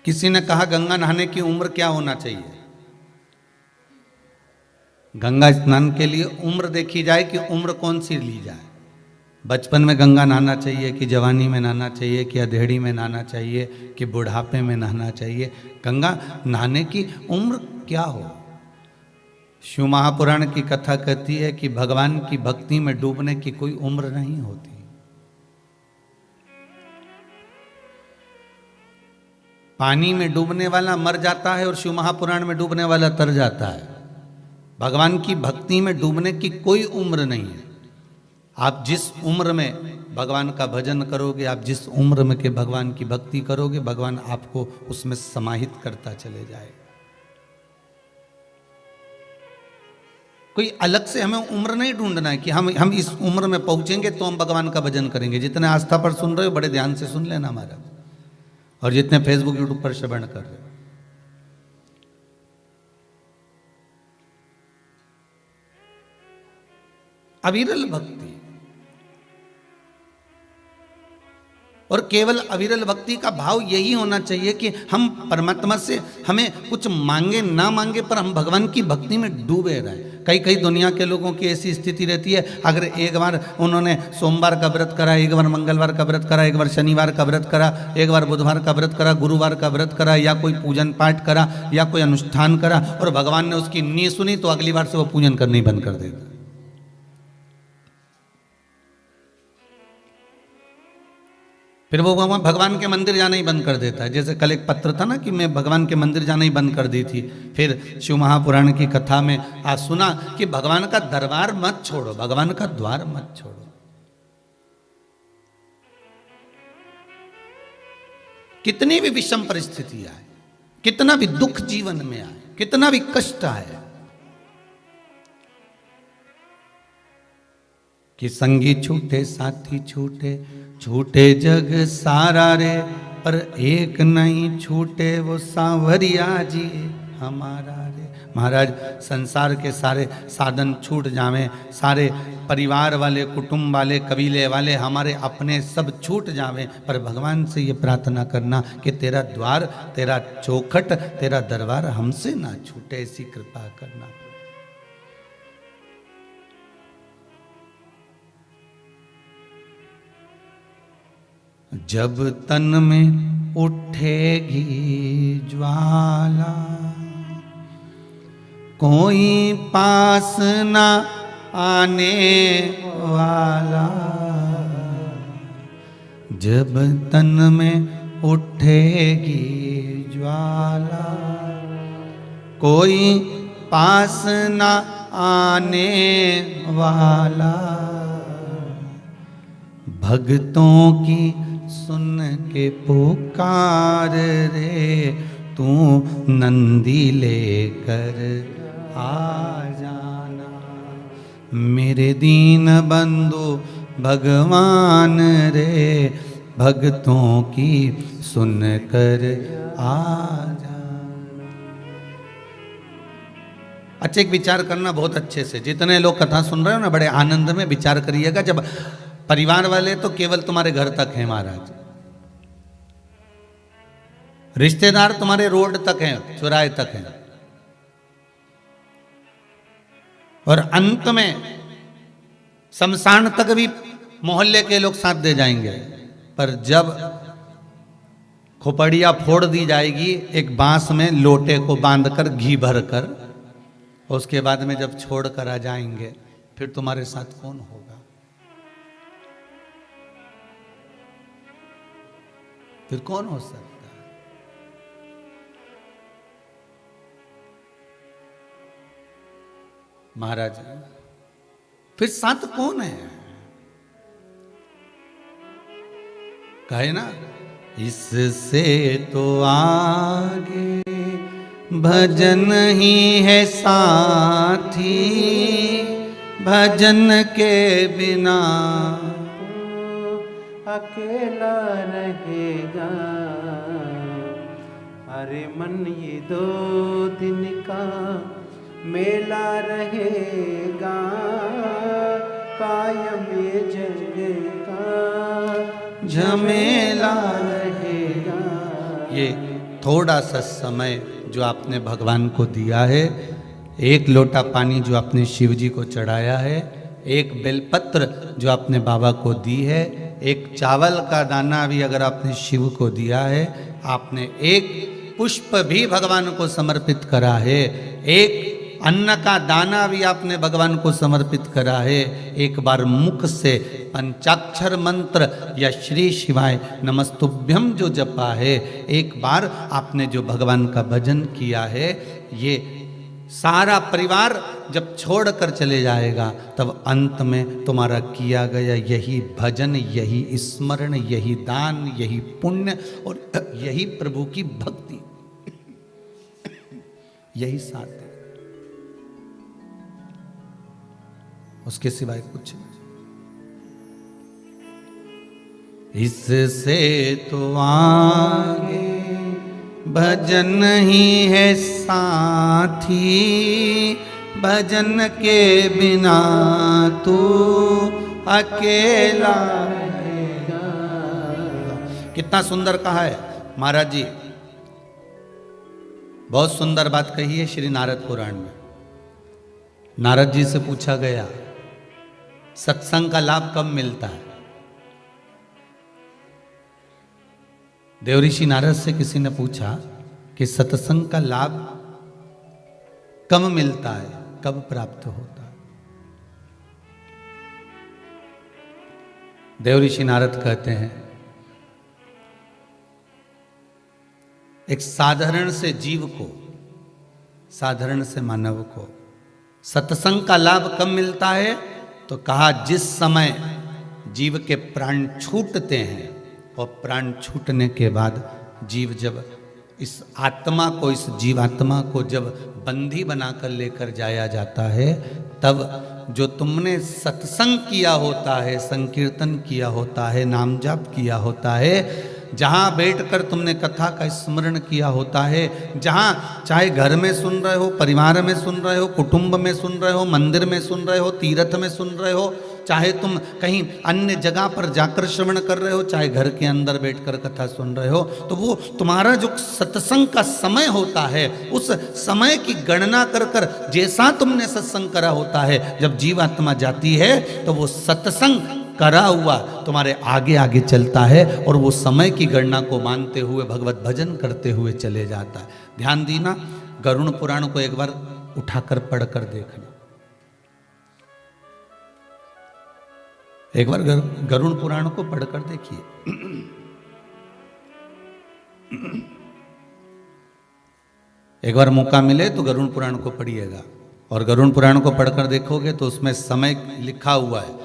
किसी ने कहा गंगा नहाने की उम्र क्या होना चाहिए? गंगा स्नान के लिए उम्र देखी जाए कि उम्र कौन सी ली जाए। बचपन में गंगा नहाना चाहिए कि जवानी में नहाना चाहिए कि अधेड़ी में नहाना चाहिए कि बुढ़ापे में नहाना चाहिए? गंगा नहाने की उम्र क्या हो? शिव महापुराण की कथा कहती है कि भगवान की भक्ति में डूबने की कोई उम्र नहीं होती। पानी में डूबने वाला मर जाता है और शिव महापुराण में डूबने वाला तर जाता है। भगवान की भक्ति में डूबने की कोई उम्र नहीं है। आप जिस उम्र में भगवान का भजन करोगे, आप जिस उम्र में के भगवान की भक्ति करोगे, भगवान आपको उसमें समाहित करता चले जाए। कोई अलग से हमें उम्र नहीं ढूंढना है कि हम इस उम्र में पहुंचेंगे तो हम भगवान का भजन करेंगे। जितने आस्था पर सुन रहे हो बड़े ध्यान से सुन लेना हमारा, और जितने फेसबुक यूट्यूब पर श्रवण कर रहे हो, अविरल भक्ति और केवल अविरल भक्ति का भाव यही होना चाहिए कि हम परमात्मा से हमें कुछ मांगे ना मांगे पर हम भगवान की भक्ति में डूबे रहें। कई दुनिया के लोगों की ऐसी स्थिति रहती है, अगर एक बार उन्होंने सोमवार का व्रत करा, एक बार मंगलवार का व्रत करा, एक बार शनिवार का व्रत करा, एक बार बुधवार का व्रत करा, गुरुवार का व्रत करा, या कोई पूजन पाठ करा या कोई अनुष्ठान करा और भगवान ने उसकी नी सुनी तो अगली बार से वो पूजन करनी बंद कर देगा। फिर वो भगवान के मंदिर जाना ही बंद कर देता है। जैसे कल एक पत्र था ना कि मैं भगवान के मंदिर जाना ही बंद कर दी थी। फिर शिव महापुराण की कथा में आज सुना कि भगवान का दरबार मत छोड़ो, भगवान का द्वार मत छोड़ो। कितनी भी विषम परिस्थिति आए, कितना भी दुख जीवन में आए, कितना भी कष्ट आए, कि संगी छूटे साथी छूटे, छूटे जग सारा रे, पर एक नहीं छूटे वो सांवरिया जी हमारा रे। महाराज संसार के सारे साधन छूट जावें, सारे परिवार वाले, कुटुंब वाले, कबीले वाले, हमारे अपने सब छूट जावें, पर भगवान से ये प्रार्थना करना कि तेरा द्वार, तेरा चौखट, तेरा दरबार हमसे ना छूटे, ऐसी कृपा करना। जब तन में उठेगी ज्वाला, कोई पास ना आने वाला। जब तन में उठेगी ज्वाला, कोई पास ना आने वाला। भक्तों की सुन के पुकार रे, तू नंदी लेकर आ जाना। मेरे दीन बंधु भगवान रे, भक्तों की सुन कर आ जाना। अच्छे एक विचार करना बहुत अच्छे से। जितने लोग कथा सुन रहे हो ना, बड़े आनंद में विचार करिएगा। जब परिवार वाले तो केवल तुम्हारे घर तक हैं महाराज, रिश्तेदार तुम्हारे रोड तक हैं, चौराहे तक हैं, और अंत में शमशान तक भी मोहल्ले के लोग साथ दे जाएंगे। पर जब खोपड़िया फोड़ दी जाएगी एक बांस में लोटे को बांधकर घी भरकर, उसके बाद में जब छोड़ कर आ जाएंगे, फिर तुम्हारे साथ कौन होगा? फिर कौन हो सकता है? महाराज फिर साथ कौन है? कहे ना, इससे तो आगे भजन ही है साथी, भजन के बिना अकेला रहेगा। अरे मन ये 2 दिन का मेला रहेगा, कायम ये जग का झमेला रहेगा। ये थोड़ा सा समय जो आपने भगवान को दिया है, एक लोटा पानी जो आपने शिव जी को चढ़ाया है, एक बेलपत्र जो आपने बाबा को दी है, एक चावल का दाना भी अगर आपने शिव को दिया है, आपने एक पुष्प भी भगवान को समर्पित करा है, एक अन्न का दाना भी आपने भगवान को समर्पित करा है, एक बार मुख से पंचाक्षर मंत्र या श्री शिवाय नमस्तुभ्यम जो जपा है, एक बार आपने जो भगवान का भजन किया है, ये सारा परिवार जब छोड़कर चले जाएगा, तब अंत में तुम्हारा किया गया यही भजन, यही स्मरण, यही दान, यही पुण्य और यही प्रभु की भक्ति, यही साथ है। उसके सिवाय कुछ नहीं। इससे तो आगे भजन ही है साथी, भजन के बिना तू अकेला रहेगा। कितना सुंदर कहा है महाराज जी, बहुत सुंदर बात कही है श्री नारद पुराण में। नारद जी से पूछा गया सत्संग का लाभ कब मिलता है? देवऋषि नारद से किसी ने पूछा कि सत्संग का लाभ कब मिलता है, कब प्राप्त होता है? देवऋषि नारद कहते हैं, एक साधारण से जीव को, साधारण से मानव को सत्संग का लाभ कब मिलता है? तो कहा जिस समय जीव के प्राण छूटते हैं, और प्राण छूटने के बाद जीव जब इस आत्मा को, इस जीवात्मा को जब बंदी बनाकर लेकर जाया जाता है, तब जो तुमने सत्संग किया होता है, संकीर्तन किया होता है, नाम जाप किया होता है, जहाँ बैठकर तुमने कथा का स्मरण किया होता है, जहाँ चाहे घर में सुन रहे हो, परिवार में सुन रहे हो, कुटुंब में सुन रहे हो, मंदिर में सुन रहे हो, तीर्थ में सुन रहे हो, चाहे तुम कहीं अन्य जगह पर जाकर श्रवण कर रहे हो, चाहे घर के अंदर बैठकर कथा सुन रहे हो, तो वो तुम्हारा जो सत्संग का समय होता है, उस समय की गणना कर कर जैसा तुमने सत्संग करा होता है, जब जीवात्मा जाती है तो वो सत्संग करा हुआ तुम्हारे आगे आगे चलता है और वो समय की गणना को मानते हुए भगवत भजन करते हुए चले जाता है। ध्यान दीना, गरुड़ पुराण को एक बार उठाकर पढ़कर देखना। एक बार गरुड़ पुराण को पढ़कर देखिए। एक बार मौका मिले तो गरुड़ पुराण को पढ़िएगा, और गरुड़ पुराण को पढ़कर देखोगे तो उसमें समय लिखा हुआ है।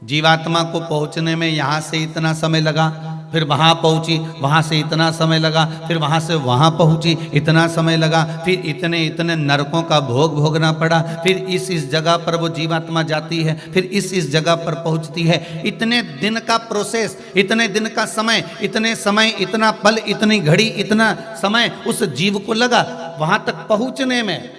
जीवात्मा को पहुंचने में यहाँ से इतना समय लगा, फिर वहाँ पहुँची, वहाँ से इतना समय लगा, फिर वहाँ से वहाँ पहुँची, इतना समय लगा, फिर इतने इतने नरकों का भोग भोगना पड़ा, फिर इस जगह पर वो जीवात्मा जाती है, फिर इस जगह पर पहुँचती है। इतने दिन का प्रोसेस, इतने दिन का समय, इतने समय, इतना पल, इतनी घड़ी, इतना समय उस जीव को लगा वहाँ तक पहुँचने में।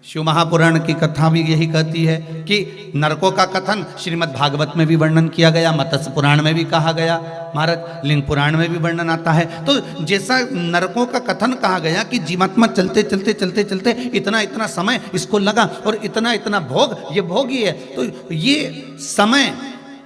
शिव महापुराण की कथा भी यही कहती है कि नरकों का कथन श्रीमद् भागवत में भी वर्णन किया गया, मत्स्य पुराण में भी कहा गया, महाराज लिंग पुराण में भी वर्णन आता है। तो जैसा नरकों का कथन कहा गया कि जीवात्मा चलते चलते चलते चलते इतना इतना समय इसको लगा और इतना इतना भोग, ये भोग ही है। तो ये समय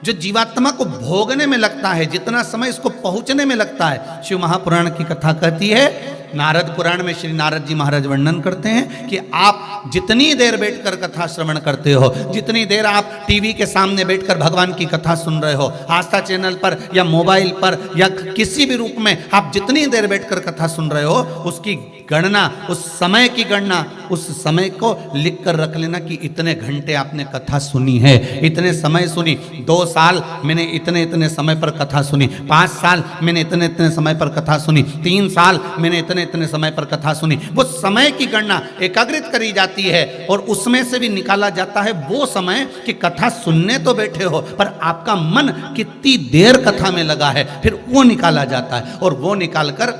जो जीवात्मा को भोगने में लगता है, जितना समय इसको पहुंचने में लगता है, शिव महापुराण की कथा कहती है। नारद पुराण में श्री नारद जी महाराज वर्णन करते हैं कि आप जितनी देर बैठकर कथा श्रवण करते हो, जितनी देर आप टीवी के सामने बैठकर भगवान की कथा सुन रहे हो, आस्था चैनल पर या मोबाइल पर या किसी भी रूप में आप जितनी देर बैठकर कथा सुन रहे हो, उसकी गणना, उस समय की गणना, उस समय को लिख कर रख लेना कि इतने घंटे आपने कथा सुनी है, इतने समय सुनी। 2 साल मैंने इतने इतने समय पर कथा सुनी, 5 साल मैंने इतने इतने समय पर कथा सुनी, 3 साल मैंने इतने इतने समय पर कथा सुनी। वो समय की गणना एकाग्रित करी जाती है और उसमें से भी निकाला जाता है वो समय कि कथा सुनने तो बैठे हो पर आपका मन कितनी देर कथा में लगा है, फिर वो निकाला जाता है। और वो निकालकर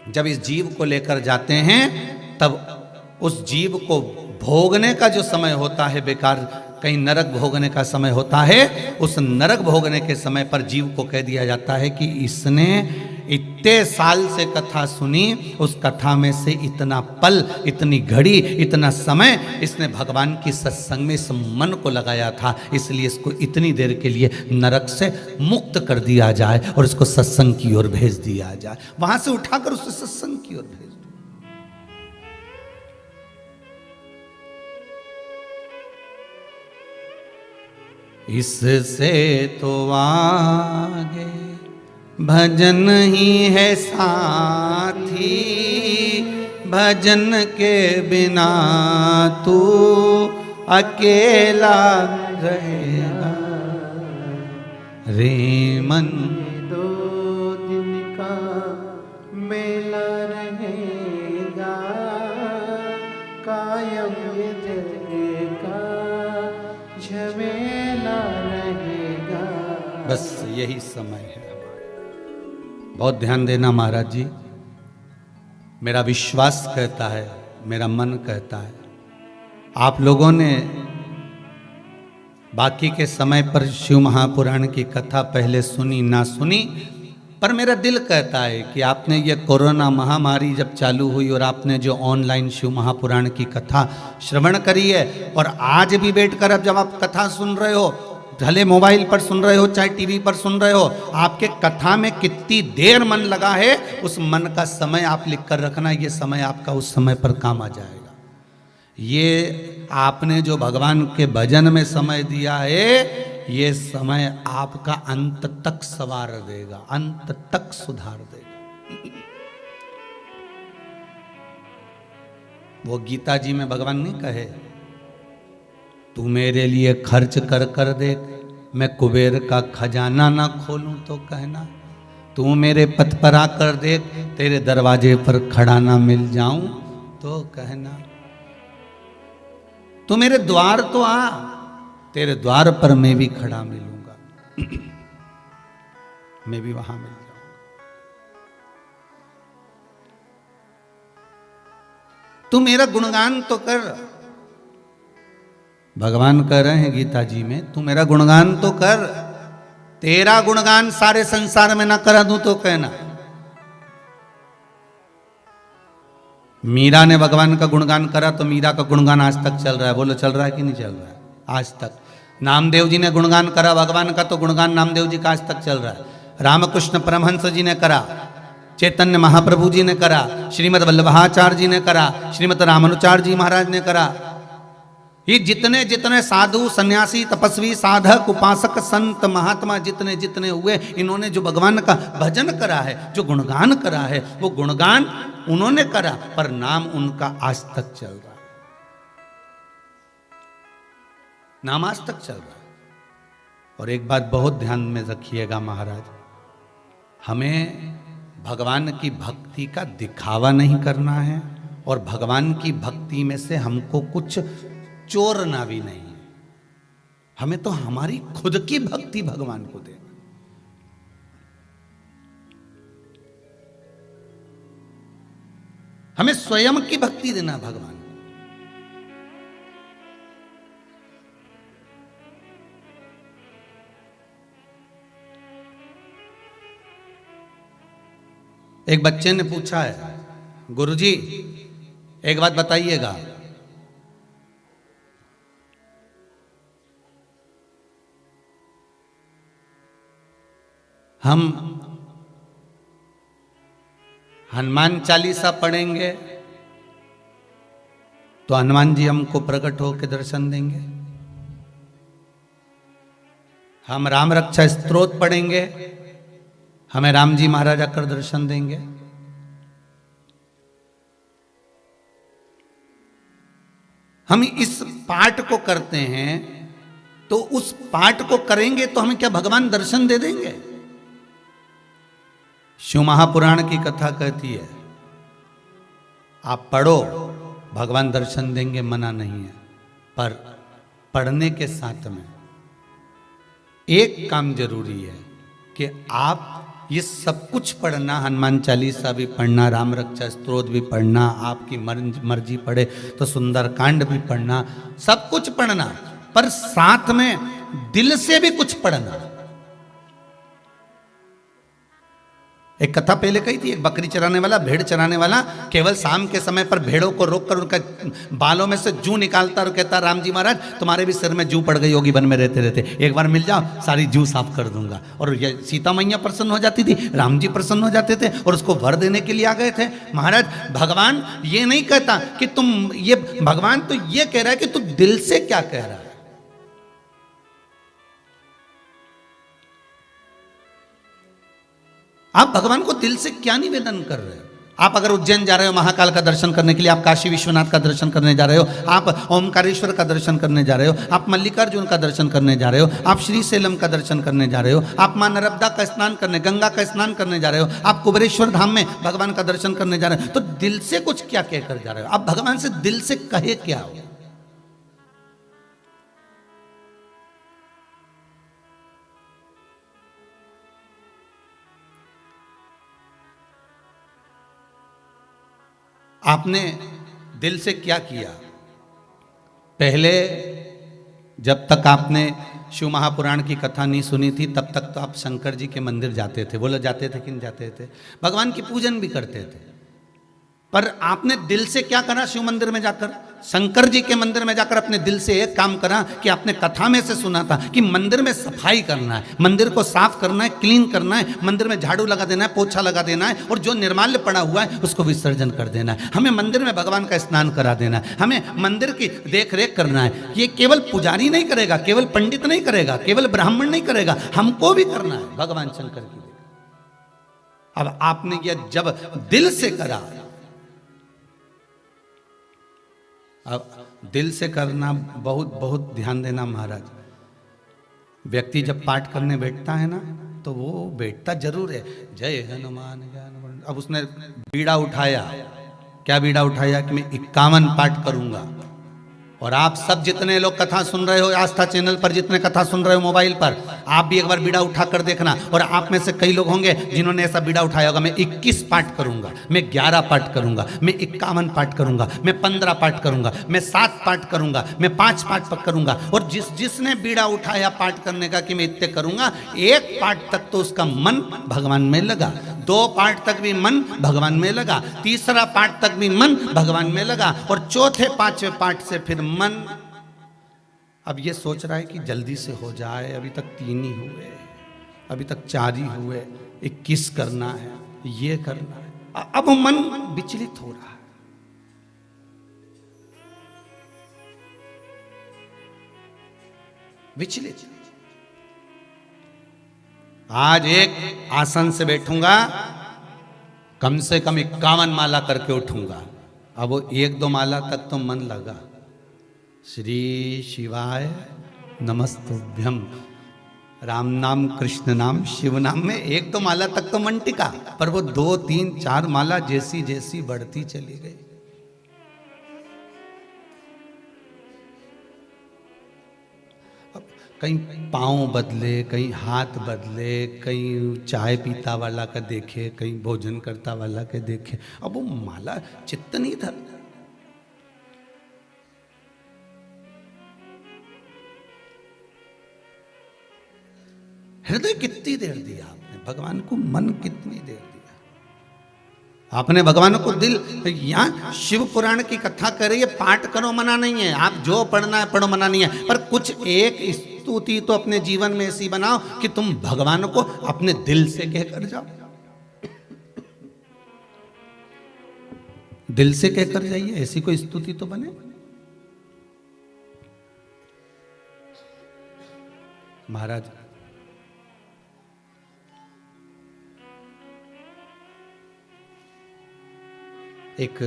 जब इस जीव को लेकर जाते हैं तब उस जीव को भोगने का जो समय होता है, बेकार कहीं नरक भोगने का समय होता है, उस नरक भोगने के समय पर जीव को कह दिया जाता है कि इसने इतने साल से कथा सुनी, उस कथा में से इतना पल, इतनी घड़ी, इतना समय इसने भगवान की सत्संग में इस मन को लगाया था, इसलिए इसको इतनी देर के लिए नरक से मुक्त कर दिया जाए और इसको सत्संग की ओर भेज दिया जाए। वहां से उठाकर उसे सत्संग की ओर भेज दो। इससे तो आगे भजन ही है साथी, भजन के बिना तू अकेला रहेगा रे मन। 2 दिन का मेला रहेगा, कायम ये जग का झमेला रहेगा। बस यही समय है। बहुत ध्यान देना महाराज जी, मेरा विश्वास कहता है, मेरा मन कहता है, आप लोगों ने बाकी के समय पर शिव महापुराण की कथा पहले सुनी ना सुनी, पर मेरा दिल कहता है कि आपने ये कोरोना महामारी जब चालू हुई और आपने जो ऑनलाइन शिव महापुराण की कथा श्रवण करी है, और आज भी बैठकर अब जब आप कथा सुन रहे हो, भले मोबाइल पर सुन रहे हो चाहे टीवी पर सुन रहे हो, आपके कथा में कितनी देर मन लगा है, उस मन का समय आप लिख कर रखना। ये समय आपका उस समय पर काम आ जाएगा। ये आपने जो भगवान के भजन में समय दिया है, ये समय आपका अंत तक संवार देगा, अंत तक सुधार देगा। वो गीता जी में भगवान नहीं कहे, तू मेरे लिए खर्च कर कर देख, मैं कुबेर का खजाना ना खोलूं तो कहना, तू मेरे पथ पर आकर देख, तेरे दरवाजे पर खड़ा ना मिल जाऊं तो कहना, तू मेरे द्वार तो आ, तेरे द्वार पर मैं भी खड़ा मिलूंगा, मैं भी वहां मिल जाऊंगा। तू मेरा गुणगान तो कर। भगवान कह रहे हैं गीता जी में, तू मेरा गुणगान तो कर, तेरा गुणगान सारे संसार में ना करा दूं तो कहना। मीरा ने भगवान का गुणगान करा तो मीरा का गुणगान आज तक चल रहा है। बोलो चल रहा है कि नहीं चल रहा है? आज तक नामदेव जी ने गुणगान करा भगवान का, तो गुणगान नामदेव जी का आज तक चल रहा है। रामकृष्ण परमहंस जी ने करा, चैतन्य महाप्रभु जी ने करा, श्रीमद वल्लभाचार्य जी ने करा, श्रीमद रामानुचार्य जी महाराज ने करा। ये जितने जितने साधु सन्यासी तपस्वी साधक उपासक संत महात्मा जितने जितने हुए, इन्होंने जो भगवान का भजन करा है, जो गुणगान करा है, वो गुणगान उन्होंने करा, पर नाम उनका आज तक चल रहा है। नाम आज तक चल रहा है। और एक बात बहुत ध्यान में रखिएगा महाराज, हमें भगवान की भक्ति का दिखावा नहीं करना है, और भगवान की भक्ति में से हमको कुछ चोरना भी नहीं है। हमें तो हमारी खुद की भक्ति भगवान को देना। हमें स्वयं की भक्ति देना भगवान। एक बच्चे ने पूछा है, गुरुजी एक बात बताइएगा, हम हनुमान चालीसा पढ़ेंगे तो हनुमान जी हमको प्रकट होकर दर्शन देंगे, हम राम रक्षा स्तोत्र पढ़ेंगे हमें राम जी महाराज आकर दर्शन देंगे। हम इस पाठ को करते हैं तो उस पाठ को करेंगे तो हमें क्या भगवान दर्शन दे देंगे? शिव महापुराण की कथा कहती है, आप पढ़ो भगवान दर्शन देंगे, मना नहीं है, पर पढ़ने के साथ में एक काम जरूरी है कि आप ये सब कुछ पढ़ना, हनुमान चालीसा भी पढ़ना, राम रक्षा स्तोत्र भी पढ़ना, आपकी मर्जी पड़े तो सुंदरकांड भी पढ़ना, सब कुछ पढ़ना, पर साथ में दिल से भी कुछ पढ़ना। एक कथा पहले कही थी, एक बकरी चराने वाला, भेड़ चराने वाला केवल शाम के समय पर भेड़ों को रोककर उनका बालों में से जूं निकालता और कहता, राम जी महाराज तुम्हारे भी सिर में जूं पड़ गई होगी वन में रहते रहते, एक बार मिल जाओ सारी जूं साफ कर दूंगा। और सीता मैया प्रसन्न हो जाती थी, राम जी प्रसन्न हो जाते थे और उसको वर देने के लिए आ गए थे। महाराज भगवान ये नहीं कहता कि तुम ये, भगवान तो ये कह रहा है कि तू दिल से क्या कह रहा है। आप भगवान को दिल से क्या निवेदन कर रहे हो? आप अगर उज्जैन जा रहे हो महाकाल का दर्शन करने के लिए, आप काशी विश्वनाथ का दर्शन करने जा रहे हो, आप ओमकारेश्वर का दर्शन करने जा रहे हो, आप मल्लिकार्जुन का दर्शन करने जा रहे हो, आप श्री सेलम का दर्शन करने जा रहे हो, आप मां नर्मदा का स्नान करने, गंगा का स्नान करने जा रहे हो, आप कुबेरेश्वर धाम में भगवान का दर्शन करने जा रहे हो, तो दिल से कुछ क्या कहकर जा रहे हो? आप भगवान से दिल से कहे क्या हो? आपने दिल से क्या किया? पहले जब तक आपने शिव महापुराण की कथा नहीं सुनी थी तब तक तो आप शंकर जी के मंदिर जाते थे, बोलो जाते थे कि नहीं जाते थे? भगवान की पूजन भी करते थे, पर आपने दिल से क्या करा? शिव मंदिर में जाकर, शंकर जी के मंदिर में जाकर अपने दिल से एक काम करा कि आपने कथा में से सुना था कि मंदिर में सफाई करना है, मंदिर को साफ करना है, क्लीन करना है, मंदिर में झाड़ू लगा देना है, पोछा लगा देना है, और जो निर्माल्य पड़ा हुआ है उसको विसर्जन कर देना है। हमें मंदिर में भगवान का स्नान करा देना है, हमें मंदिर की देख रेख करना है। ये केवल पुजारी नहीं करेगा, केवल पंडित नहीं करेगा, केवल ब्राह्मण नहीं करेगा, हमको भी करना है भगवान शंकर की। अब आपने यह जब दिल से करा, अब दिल से करना बहुत बहुत ध्यान देना महाराज। व्यक्ति जब पाठ करने बैठता है ना तो वो बैठता जरूर है, जय हनुमान ज्ञान। अब उसने बीड़ा उठाया, क्या बीड़ा उठाया कि मैं 51 पाठ करूंगा। और आप सब जितने लोग कथा सुन रहे हो आस्था चैनल पर, जितने कथा सुन रहे हो मोबाइल पर, आप भी एक बार बीड़ा उठा कर देखना। और आप में से कई लोग होंगे जिन्होंने ऐसा बीड़ा उठाया होगा, मैं 21 पाठ करूंगा, मैं 11 पाठ करूंगा, मैं 51 पाठ करूंगा, मैं 15 पाठ करूंगा, मैं 7 पाठ करूंगा, मैं 5 पाठ करूंगा। और जिसने बीड़ा उठाया पाठ करने का कि मैं इतने करूंगा, 1 पाठ तक तो उसका मन भगवान में लगा, 2 पाठ तक भी मन भगवान में लगा, 3रा पाठ तक भी मन भगवान में लगा, और 4थे 5वें पाठ से फिर मन अब ये सोच रहा है कि जल्दी से हो जाए, अभी तक 3 ही हुए, अभी तक 4 ही हुए, 21 करना है, ये करना है। अब मन विचलित हो रहा है। विचलित। आज एक आसन से बैठूंगा, कम से कम 51 माला करके उठूंगा। अब वो 1-2 माला तक तो मन लगा, श्री शिवाय नमस्तुभ्यम, राम नाम कृष्ण नाम शिव नाम में 1-2 माला तक तो मन टिका, पर वो 2, 3, 4 माला जैसी जैसी बढ़ती चली गई। कहीं पाँव बदले, कहीं हाथ बदले, कहीं चाय पीता वाला का देखे, कहीं भोजन करता वाला के देखे। अब वो माला चित्त नहीं था। हृदय कितनी देर दिया आपने भगवान को, मन कितनी देर दिया आपने भगवान को, दिल। यहाँ शिव पुराण की कथा करे, ये पाठ करो मना नहीं है, आप जो पढ़ना है पढ़ो मना नहीं है, पर कुछ एक स्तुति तो अपने जीवन में ऐसी बनाओ कि तुम भगवान को अपने दिल से कहकर जाओ। दिल से कहकर जाइए, ऐसी कोई स्तुति तो बने। महाराज एक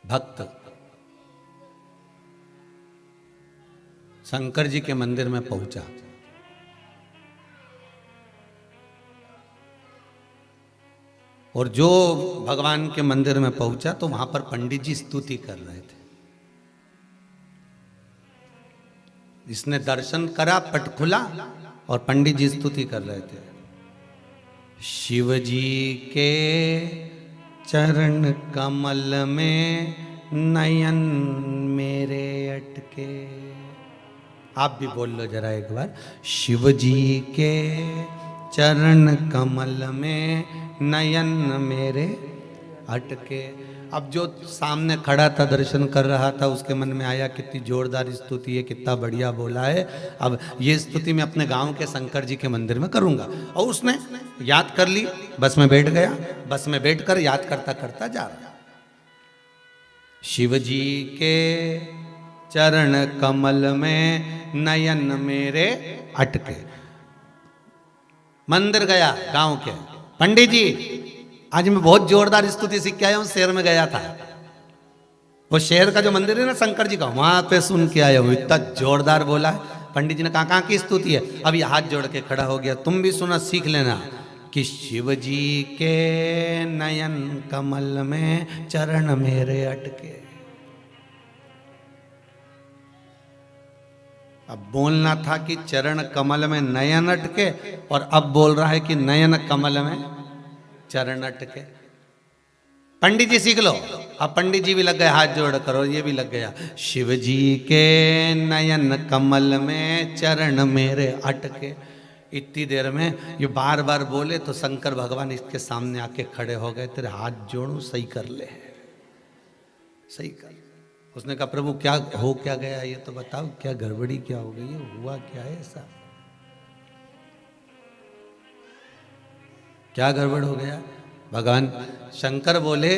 भक्त शंकर जी के मंदिर में पहुंचा और जो भगवान के मंदिर में पहुंचा तो वहां पर पंडित जी स्तुति कर रहे थे। इसने दर्शन करा, पट खुला और पंडित जी स्तुति कर रहे थे। शिव जी के चरण कमल में नयन मेरे अटके। आप भी बोल लो जरा एक बार, शिव जी के चरण कमल में नयन मेरे अटके। अब जो सामने खड़ा था दर्शन कर रहा था, उसके मन में आया कितनी जोरदार स्तुति है, कितना बढ़िया बोला है, अब ये स्तुति मैं अपने गांव के शंकर जी के मंदिर में करूंगा। और उसने याद कर ली, बस में बैठ गया, बस में बैठकर याद करता करता जा रहा। शिव जी के चरण कमल में नयन मेरे अटके। मंदिर गया गांव के, पंडित जी आज मैं बहुत जोरदार स्तुति सीख के आया हूं, शहर में गया था, वो शहर का जो मंदिर है ना शंकर जी का, वहां पे सुन के आया हूं, इतना जोरदार बोला है। पंडित जी ने कहा कहाँ की स्तुति है? अभी हाथ जोड़ के खड़ा हो गया, तुम भी सुना सीख लेना कि शिव जी के नयन कमल में चरण मेरे अटके। अब बोलना था कि चरण कमल में नयन अटके, और अब बोल रहा है कि नयन कमल में चरण अटके। पंडित जी सीख लो। अब पंडित जी भी लग गए हाथ जोड़ करो, ये भी लग गया, शिव जी के नयन कमल में चरण मेरे अटके। इतनी देर में ये बार बार बोले तो शंकर भगवान इसके सामने आके खड़े हो गए, तेरे हाथ जोड़ू, सही कर ले, सही कर। उसने कहा प्रभु क्या हो क्या गया ये तो बताओ, क्या गड़बड़ी क्या हो गई है, हुआ क्या है ऐसा, क्या गड़बड़ हो गया? भगवान शंकर बोले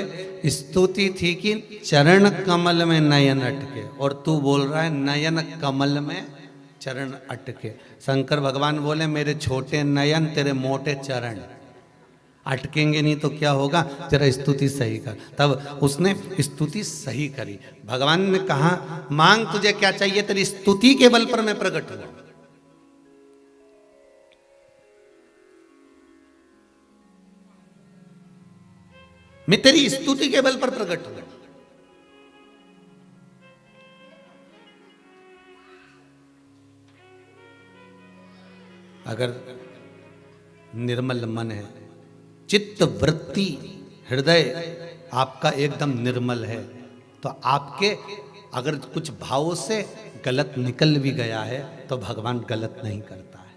स्तुति थी कि चरण कमल में नयन अटके, और तू बोल रहा है नयन कमल में चरण अटके। शंकर भगवान बोले मेरे छोटे नयन तेरे मोटे चरण, अटकेंगे नहीं तो क्या होगा, तेरा स्तुति सही कर। तब उसने स्तुति सही करी। भगवान ने कहा मांग तुझे क्या चाहिए, तेरी स्तुति के बल पर मैं प्रकट हुआ। मैं तेरी स्तुति के बल पर प्रकट हुआ। अगर निर्मल मन है, चित्त वृत्ति हृदय आपका एकदम निर्मल है, तो आपके अगर कुछ भावों से गलत निकल भी गया है तो भगवान गलत नहीं करता है।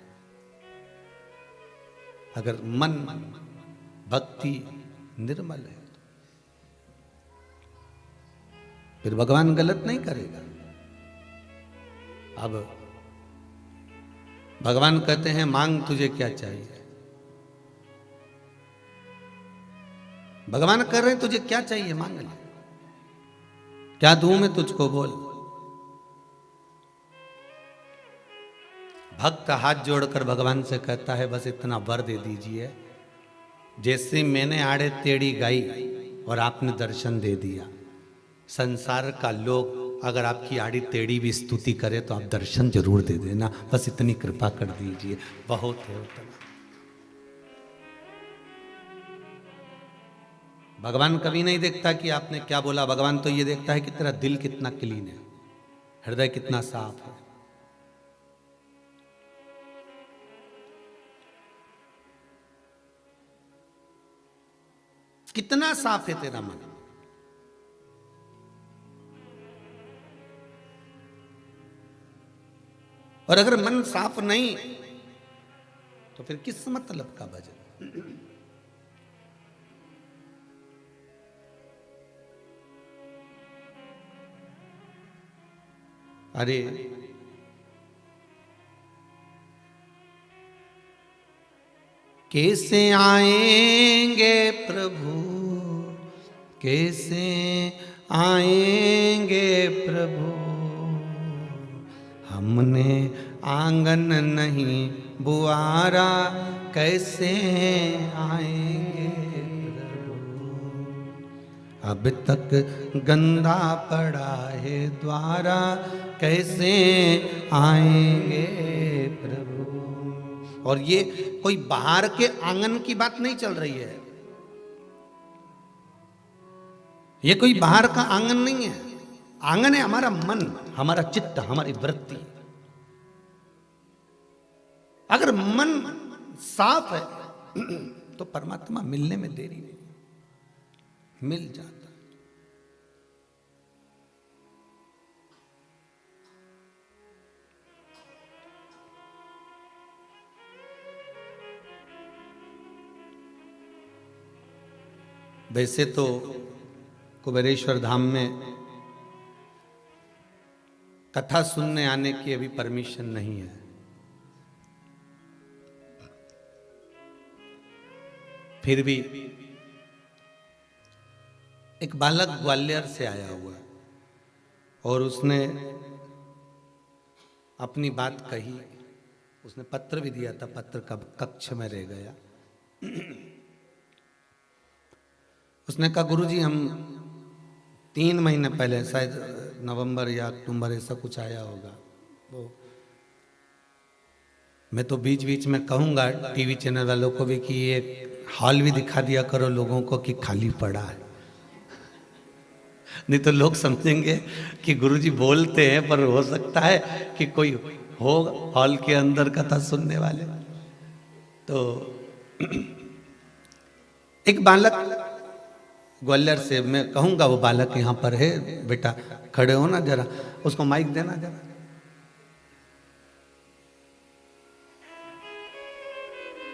अगर मन भक्ति निर्मल है, फिर भगवान गलत नहीं करेगा। अब भगवान कहते हैं मांग तुझे क्या चाहिए। भगवान कह रहे हैं तुझे क्या चाहिए मांग ले, क्या दूं मैं तुझको बोल। भक्त हाथ जोड़कर भगवान से कहता है बस इतना वर दे दीजिए, जैसे मैंने आड़े टेढ़ी गाई और आपने दर्शन दे दिया। संसार का लोग अगर आपकी आड़ी टेढ़ी भी स्तुति करे तो आप दर्शन जरूर दे देना, बस इतनी कृपा कर दीजिए, बहुत है उतना। भगवान कभी नहीं देखता कि आपने क्या बोला, भगवान तो ये देखता है कि तेरा दिल कितना क्लीन है, हृदय कितना साफ है। कितना साफ है तेरा मन। और अगर मन साफ नहीं तो फिर किस मतलब का भजन। अरे कैसे आएंगे प्रभु, कैसे आएंगे प्रभु, हमने आंगन नहीं बुआरा, कैसे आएंगे प्रभु, अब तक गंदा पड़ा है द्वारा, कैसे आएंगे प्रभु। और ये कोई बाहर के आंगन की बात नहीं चल रही है, ये कोई बाहर का आंगन नहीं है। आंगन है हमारा मन, हमारा चित्त, हमारी वृत्ति। अगर मन साफ है तो परमात्मा मिलने में देरी नहीं, मिल जाता। वैसे तो कुबेरेश्वर धाम में कथा सुनने आने की अभी परमिशन नहीं है, फिर भी एक बालक ग्वालियर से आया हुआ और उसने अपनी बात कही, उसने पत्र भी दिया था, पत्र कब कक्ष में रह गया। उसने कहा गुरुजी हम 3 महीने पहले, शायद नवंबर या अक्टूबर ऐसा कुछ आया होगा, वो मैं तो बीच बीच में कहूँगा टीवी चैनल वालों को भी कि ये हॉल भी दिखा दिया करो लोगों को कि खाली पड़ा है, नहीं तो लोग समझेंगे कि गुरुजी बोलते हैं पर हो सकता है कि कोई हो हॉल के अंदर कथा सुनने वाले। तो एक बालक ग्वालियर से, मैं कहूंगा वो बालक यहाँ पर है, बेटा खड़े हो ना जरा, उसको माइक देना जरा।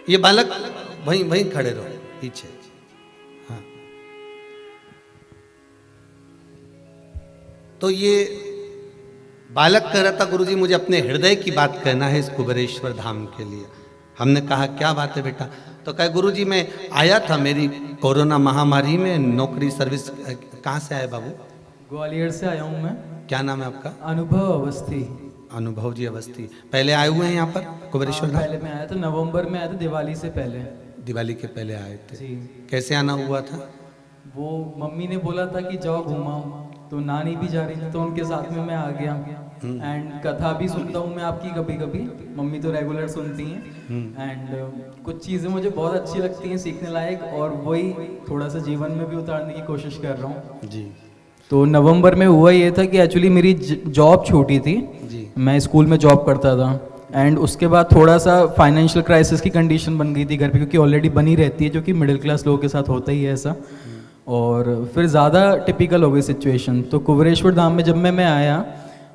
ये बालक वहीं वहीं खड़े रहो पीछे। हाँ, तो ये बालक कह रहा था गुरुजी मुझे अपने हृदय की बात कहना है इस कुबेरेश्वर धाम के लिए। हमने कहा क्या बात है बेटा, तो कहे गुरुजी मैं आया था, मेरी कोरोना महामारी में नौकरी सर्विस। कहाँ से आए बाबू? ग्वालियर से आया हूँ मैं। क्या नाम है आपका? अनुभव अवस्थी। अनुभव जी अवस्थी, पहले आए हुए हैं यहाँ पर कुबेरेश्वर धाम? पहले मैं आया था, नवंबर में आया था, दिवाली से पहले। दिवाली के पहले आए थे जी। कैसे आना हुआ था? वो मम्मी ने बोला था कि जाओ घुमाओ, तो नानी भी जा रही थी तो उनके साथ में मैं आ गया। एंड कथा भी सुनता हूँ मैं आपकी कभी कभी, मम्मी तो रेगुलर सुनती हैं। एंड कुछ चीज़ें मुझे बहुत अच्छी लगती हैं, सीखने लायक, और वही थोड़ा सा जीवन में भी उतारने की कोशिश कर रहा हूँ जी। तो नवंबर में हुआ ये था कि एक्चुअली मेरी जॉब छूटी थी जी। मैं स्कूल में जॉब करता था, एंड उसके बाद थोड़ा सा फाइनेंशियल क्राइसिस की कंडीशन बन गई थी घर पे, क्योंकि ऑलरेडी बनी रहती है, जो कि मिडिल क्लास लोगों के साथ होता ही है ऐसा। और फिर ज़्यादा टिपिकल हो गई सिचुएशन। तो कुबेरेश्वर धाम में जब मैं आया,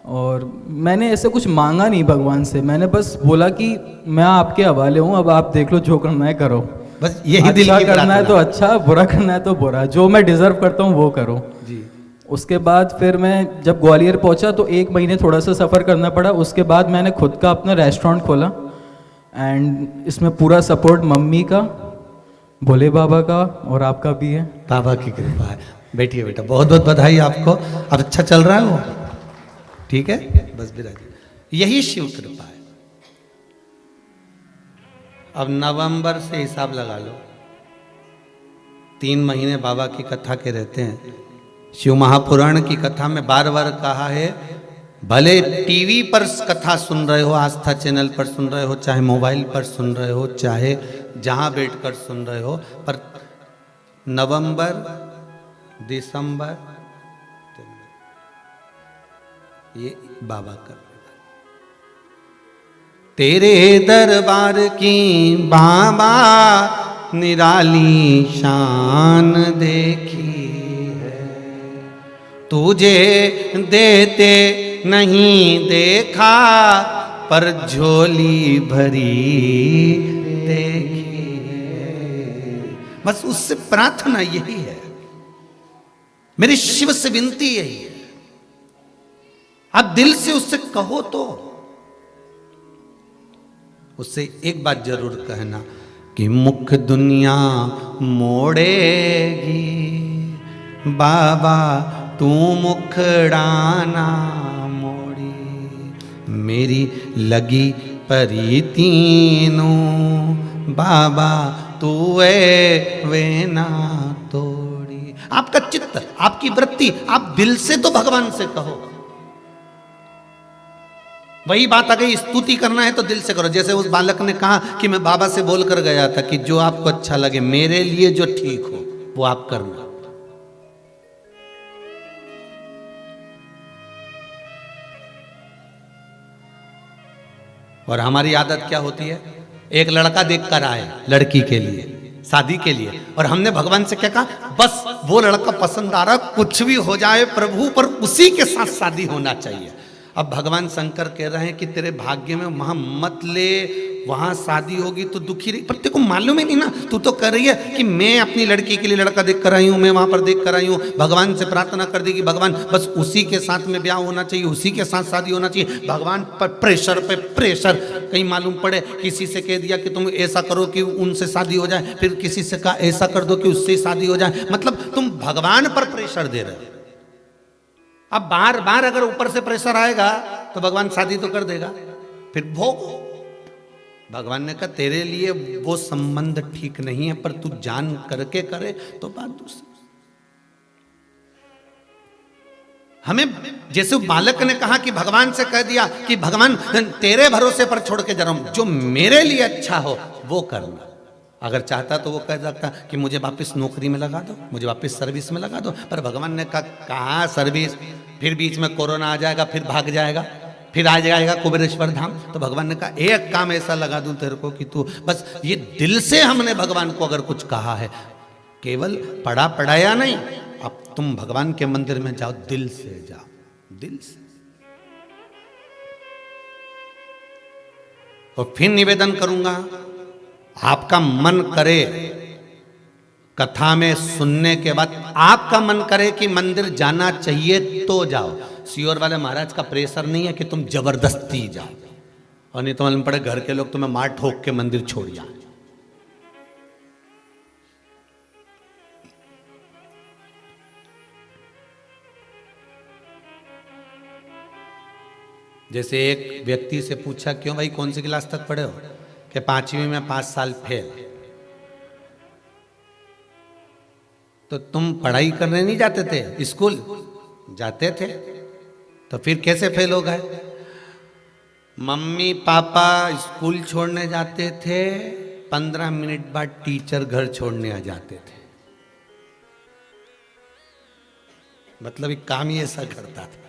और मैंने ऐसे कुछ मांगा नहीं भगवान से, मैंने बस बोला कि मैं आपके हवाले हूँ, अब आप देख लो जो करना है करो, बस यही दिल अच्छा की करना है तो प्रार्थना। अच्छा, बुरा करना है तो बुरा, जो मैं डिजर्व करता हूँ वो करो जी। उसके बाद फिर मैं जब ग्वालियर पहुंचा तो 1 महीने थोड़ा सा सफ़र करना पड़ा। उसके बाद मैंने खुद का अपना रेस्टोरेंट खोला एंड इसमें पूरा सपोर्ट मम्मी का, भोले बाबा का और आपका भी है। बाबा की कृपा है। बैठिए बेटा, बहुत बहुत बधाई आपको। अब अच्छा चल रहा है वो? ठीक है, बस बिराज। यही शिव कृपा है। अब नवंबर से हिसाब लगा लो, 3 महीने बाबा की कथा के रहते हैं। शिव महापुराण की कथा में बार बार कहा है, भले टीवी पर कथा सुन रहे हो, आस्था चैनल पर सुन रहे हो, चाहे मोबाइल पर सुन रहे हो, चाहे जहां बैठकर सुन रहे हो, पर नवंबर, दिसंबर ये बाबा कर तेरे दरबार की बाबा निराली शान देखी है, तुझे देते नहीं देखा पर झोली भरी देखी है। बस उससे प्रार्थना यही है, मेरी शिव से विनती यही है। आप दिल से उससे कहो तो उससे एक बात जरूर कहना कि मुख दुनिया मोड़ेगी, बाबा तू मुखड़ाना मोड़ी, मेरी लगी परी तीनों, बाबा तू वे ना तोड़ी। आपका चित्त, आपकी वृत्ति, आप दिल से तो भगवान से कहो। वही बात आ गई, स्तुति करना है तो दिल से करो। जैसे उस बालक ने कहा कि मैं बाबा से बोल कर गया था कि जो आपको अच्छा लगे, मेरे लिए जो ठीक हो वो आप करना। और हमारी आदत क्या होती है, एक लड़का देखकर आए लड़की के लिए, शादी के लिए, और हमने भगवान से क्या कहा, बस वो लड़का पसंद आ रहा, कुछ भी हो जाए प्रभु, पर उसी के साथ शादी होना चाहिए। अब भगवान शंकर कह रहे हैं कि तेरे भाग्य में वहां मत ले, वहां शादी होगी तो दुखी रही। पर तेरे को मालूम ही नहीं ना, तू तो कह रही है कि मैं अपनी लड़की के लिए लड़का देख कर आई हूं, मैं वहां पर देख कर आई हूं। भगवान से प्रार्थना कर दी कि भगवान बस उसी के साथ में ब्याह होना चाहिए, उसी के साथ शादी होना चाहिए। भगवान पर प्रेशर पे प्रेशर, कहीं मालूम पड़े किसी से कह दिया कि तुम ऐसा करो कि उनसे शादी हो जाए, फिर किसी से कहा ऐसा कर दो कि उससे शादी हो जाए। मतलब तुम भगवान पर प्रेशर दे रहे हो। अब बार बार अगर ऊपर से प्रेशर आएगा तो भगवान शादी तो कर देगा, फिर भोग। भगवान ने कहा तेरे लिए वो संबंध ठीक नहीं है, पर तू जान करके करे तो बात दूसरी। हमें जैसे बालक ने कहा कि भगवान से कह दिया कि भगवान तेरे भरोसे पर छोड़ के जा रहा हूं, जो मेरे लिए अच्छा हो वो करना। अगर चाहता तो वो कह सकता कि मुझे वापस नौकरी में लगा दो, मुझे वापस सर्विस में लगा दो, पर भगवान ने कहा कहाँ सर्विस, फिर बीच में कोरोना आ जाएगा, फिर भाग जाएगा, फिर आ जाएगा कुबेरेश्वर धाम। तो भगवान ने कहा एक काम ऐसा लगा दूं तेरे को कि तू बस ये दिल से, हमने भगवान को अगर कुछ कहा है, केवल पढ़ा पढ़ाया नहीं, अब तुम भगवान के मंदिर में जाओ, दिल से जाओ, दिल से। और फिर निवेदन करूंगा, आपका मन करे कथा में सुनने के बाद आपका मन करे कि मंदिर जाना चाहिए तो जाओ। सियोर वाले महाराज का प्रेशर नहीं है कि तुम जबरदस्ती जाओ, और नहीं तो मालूम पड़े घर के लोग तुम्हें मार ठोक के मंदिर छोड़ जाए। जैसे एक व्यक्ति से पूछा, क्यों भाई कौन सी क्लास तक पढ़े हो, कि 5वीं में 5 साल फेल। तो तुम पढ़ाई करने नहीं जाते थे, स्कूल जाते थे, तो फिर कैसे फेल हो गए? मम्मी पापा स्कूल छोड़ने जाते थे, 15 मिनट बाद टीचर घर छोड़ने आ जाते थे। मतलब एक काम ही ऐसा करता था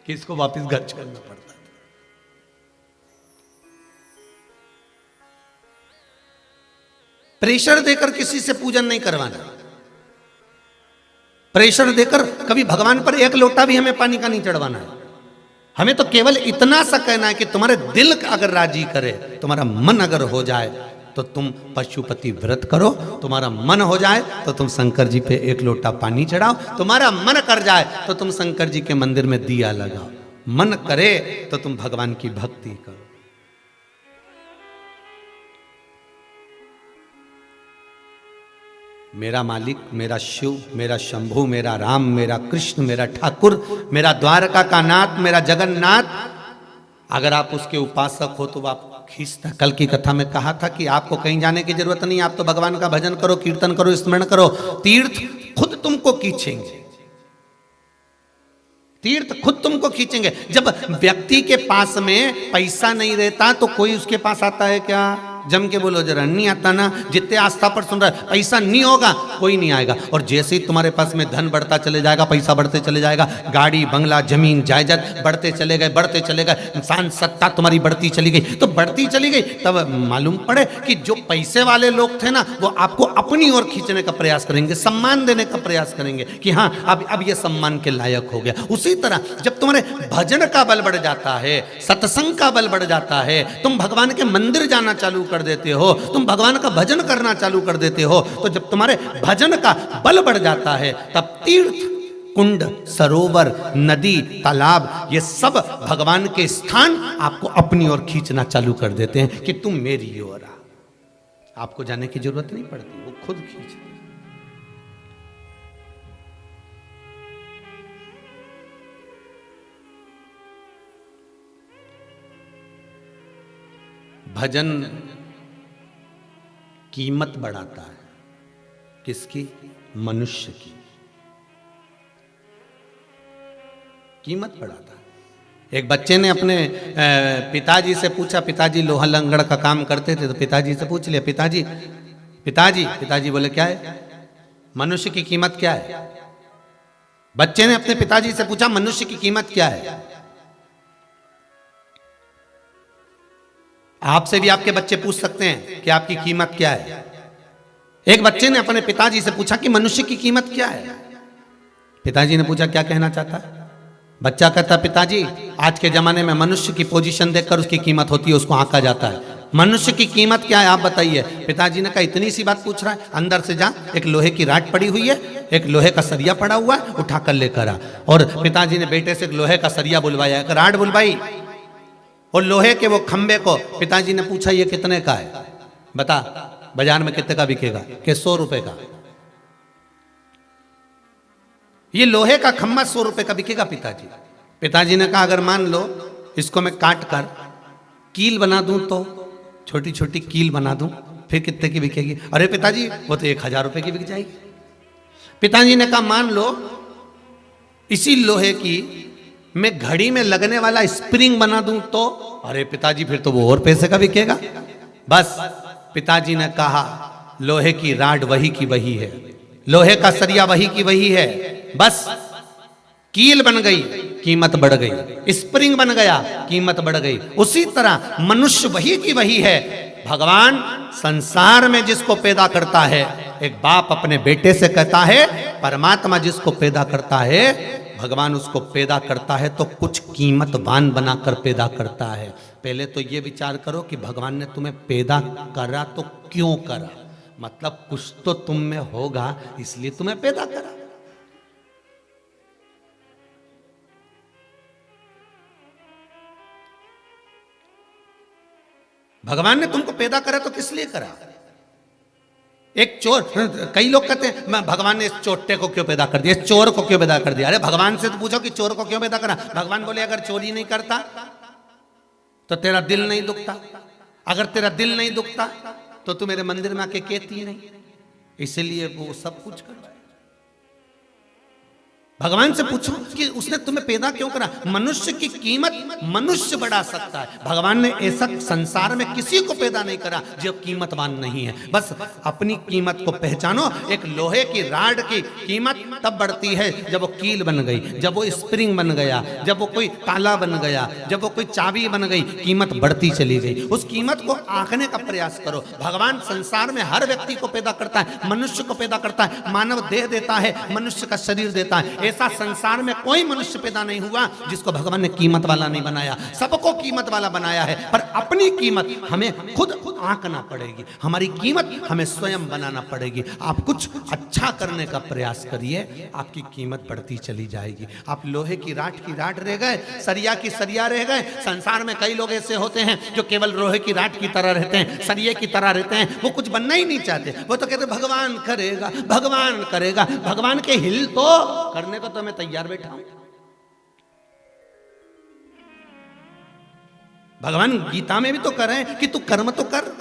कि इसको वापस घर छोड़ना पड़ता था। प्रेशर देकर किसी से पूजन नहीं करवाना। प्रेशर देकर कभी भगवान पर एक लोटा भी हमें पानी का नहीं चढ़वाना है। हमें तो केवल इतना सा कहना है कि तुम्हारे दिल अगर राजी करे, तुम्हारा मन अगर हो जाए, तो तुम पशुपति व्रत करो। तुम्हारा मन हो जाए तो तुम शंकर जी पे एक लोटा पानी चढ़ाओ। तुम्हारा मन कर जाए तो तुम शंकर जी के मंदिर में दिया लगाओ। मन करे तो तुम भगवान की भक्ति करो। मेरा मालिक, मेरा शिव, मेरा शंभु, मेरा राम, मेरा कृष्ण, मेरा ठाकुर, मेरा द्वारका का नाथ, मेरा जगन्नाथ, अगर आप उसके उपासक हो तो आप खींचता। कल की कथा में कहा था कि आपको कहीं जाने की जरूरत नहीं, आप तो भगवान का भजन करो, कीर्तन करो, स्मरण करो, तीर्थ खुद तुमको खींचेंगे। तीर्थ खुद तुमको खींचेंगे। जब व्यक्ति के पास में पैसा नहीं रहता तो कोई उसके पास आता है क्या? जम के बोलो जरा, नहीं आता ना। जितने आस्था पर सुन रहा है, पैसा नहीं होगा कोई नहीं आएगा। और जैसे ही तुम्हारे पास में धन बढ़ता चले जाएगा, पैसा बढ़ते चले जाएगा, गाड़ी बंगला जमीन जायदाद बढ़ते चले गए, शान सत्ता तुम्हारी बढ़ती चली गई, तो बढ़ती चली गई तब मालूम पड़े कि जो पैसे वाले लोग थे ना वो आपको अपनी ओर खींचने का प्रयास करेंगे, सम्मान देने का प्रयास करेंगे कि हाँ अब ये सम्मान के लायक हो गया। उसी तरह जब तुम्हारे भजन का बल बढ़ जाता है, सत्संग का बल बढ़ जाता है, तुम भगवान के मंदिर जाना चालू कर देते हो, तुम भगवान का भजन करना चालू कर देते हो, तो जब तुम्हारे भजन का बल बढ़ जाता है तब तीर्थ, कुंड, सरोवर, नदी, तालाब, ये सब भगवान के स्थान आपको अपनी ओर खींचना चालू कर देते हैं कि तुम मेरी ओर आ। आपको जाने की जरूरत नहीं पड़ती, वो खुद खींचते। भजन कीमत बढ़ाता है। किसकी? मनुष्य की कीमत बढ़ाता है। एक बच्चे ने अपने पिताजी से पूछा, पिताजी लोहा लंगड़ का काम करते थे, तो पिताजी से पूछ लिया, पिताजी बोले क्या है? मनुष्य की कीमत क्या है? बच्चे ने अपने पिताजी से पूछा, मनुष्य की कीमत क्या है? आपसे भी आपके बच्चे पूछ सकते हैं कि आपकी कीमत क्या है। एक बच्चे ने अपने पिताजी से पूछा कि मनुष्य की कीमत क्या है। पिताजी ने पूछा क्या कहना चाहता है? बच्चा कहता, पिताजी आज के जमाने में मनुष्य की पोजीशन देखकर उसकी कीमत होती है, उसको आंका जाता है। मनुष्य की कीमत क्या है आप बताइए। पिताजी ने कहा, इतनी सी बात पूछ रहा है, अंदर से जा, एक लोहे की राड पड़ी हुई है, एक लोहे का सरिया पड़ा हुआ है, उठाकर लेकर आ। और पिताजी ने बेटे से एक लोहे का सरिया बुलवाया, एक राड बुलवाई, और लोहे के वो खंबे को पिताजी ने पूछा, ये कितने का है? बता, बाजार में कितने का बिकेगा? कि 100 रुपए का। ये लोहे का खंबा 100 रुपए का बिकेगा पिताजी ने कहा, अगर मान लो इसको मैं काट कर कील बना दूं, तो छोटी छोटी कील बना दूं, फिर कितने की बिकेगी? अरे पिताजी वो तो 1000 रुपए की बिक जाएगी। पिताजी ने कहा, मान लो इसी लोहे की मैं घड़ी में लगने वाला स्प्रिंग बना दूं, तो? अरे पिताजी फिर तो वो और पैसे का बिकेगा। बस पिताजी ने कहा, लोहे की राड वही की वही है, लोहे का सरिया वही की वही है, बस कील बन गई, कीमत बढ़ गई, स्प्रिंग बन गया, कीमत बढ़ गई। उसी तरह मनुष्य वही की वही है। भगवान संसार में जिसको पैदा करता है, एक बाप अपने बेटे से कहता है, परमात्मा जिसको पैदा करता है, भगवान उसको पैदा करता है तो कुछ कीमतवान बनाकर पैदा करता है। पहले तो ये विचार करो कि भगवान ने तुम्हें पैदा करा तो क्यों करा, मतलब कुछ तो तुम में होगा इसलिए तुम्हें पैदा करा। भगवान ने तुमको पैदा करा तो किस लिए करा? एक चोर, कई लोग कहते हैं भगवान ने इस चोटे को क्यों पैदा कर दिया, इस चोर को क्यों पैदा कर दिया। अरे भगवान से तो पूछो कि चोर को क्यों पैदा करा। भगवान बोले, अगर चोरी नहीं करता तो तेरा दिल नहीं दुखता, अगर तेरा दिल नहीं दुखता तो तू मेरे मंदिर में आके कहती नहीं, इसलिए वो सब कुछ कर। भगवान से पूछो कि उसने तुम्हें पैदा क्यों करा। मनुष्य की कीमत मनुष्य बढ़ा सकता है। भगवान ने ऐसा संसार में किसी को पैदा नहीं करा जो कीमतवान नहीं है। बस अपनी कीमत को पहचानो। एक लोहे की राड की कीमत तब बढ़ती है जब वो कील बन गई, जब वो स्प्रिंग बन गया, जब वो कोई ताला बन गया, जब वो कोई चाबी बन गई, कीमत बढ़ती चली गई। उस कीमत को आंकने का प्रयास करो। भगवान संसार में हर व्यक्ति को पैदा करता है, मनुष्य को पैदा करता है, मानव देह देता है, मनुष्य का शरीर देता है। ऐसा संसार में कोई मनुष्य पैदा नहीं हुआ जिसको भगवान ने कीमत वाला नहीं बनाया। सबको कीमत वाला बनाया है, पर अपनी कीमत हमें खुद आंकना पड़ेगी, हमारी कीमत हमें स्वयं बनाना पड़ेगी। आप कुछ अच्छा करने का प्रयास करिए, आपकी कीमत बढ़ती चली जाएगी। आप लोहे की राट रह गए, सरिया की सरिया रह गए। संसार में कई लोग ऐसे होते हैं जो केवल लोहे की राट की तरह रहते हैं, सरिये की तरह रहते हैं, वो कुछ बनना ही नहीं चाहते। वो तो कहते भगवान करेगा, भगवान करेगा। भगवान के हिल तो करने को तो मैं तैयार बैठा हूं। भगवान गीता में भी तो कर रहे हैं कि तू कर्म तो कर।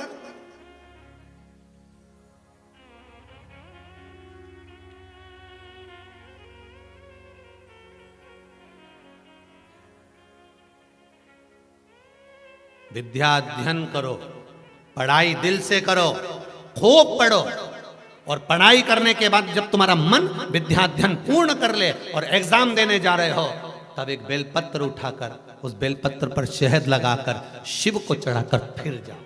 विद्या अध्ययन करो, पढ़ाई दिल से करो, खूब पढ़ो, और पढ़ाई करने के बाद जब तुम्हारा मन विद्या अध्ययन पूर्ण कर ले और एग्जाम देने जा रहे हो, तब एक बेलपत्र उठाकर उस बेलपत्र पर शहद लगाकर शिव को चढ़ाकर फिर जाओ।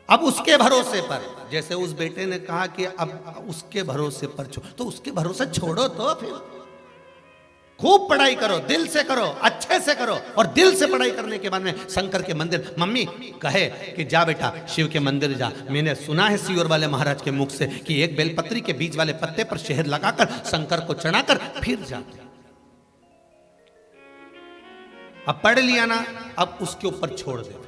अब उसके भरोसे पर, जैसे उस बेटे ने कहा कि अब उसके भरोसे पर तो उसके भरोसे छोड़ो, तो फिर खूब पढ़ाई करो, दिल से करो, अच्छे से करो। और दिल से पढ़ाई करने के बाद में शंकर के मंदिर, मम्मी कहे कि जा बेटा शिव के मंदिर जा। मैंने सुना है सियोर वाले महाराज के मुख से कि एक बेलपत्री के बीज वाले पत्ते पर शहद लगाकर शंकर को चढ़ाकर फिर जा। अब पढ़ लिया ना, अब उसके ऊपर छोड़ दे।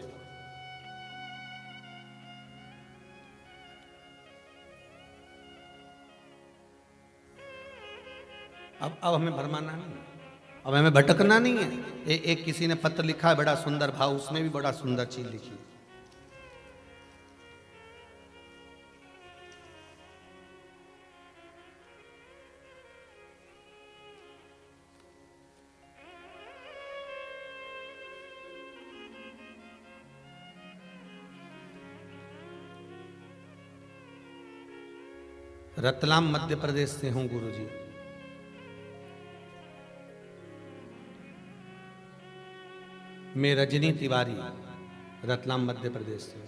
अब हमें भरमाना नहीं, अब हमें भटकना नहीं है। एक किसी ने पत्र लिखा है बड़ा सुंदर भाव, उसमें भी बड़ा सुंदर चीज लिखी। रतलाम मध्य प्रदेश से हूं गुरुजी। मैं रजनी तिवारी, रतलाम मध्य प्रदेश से।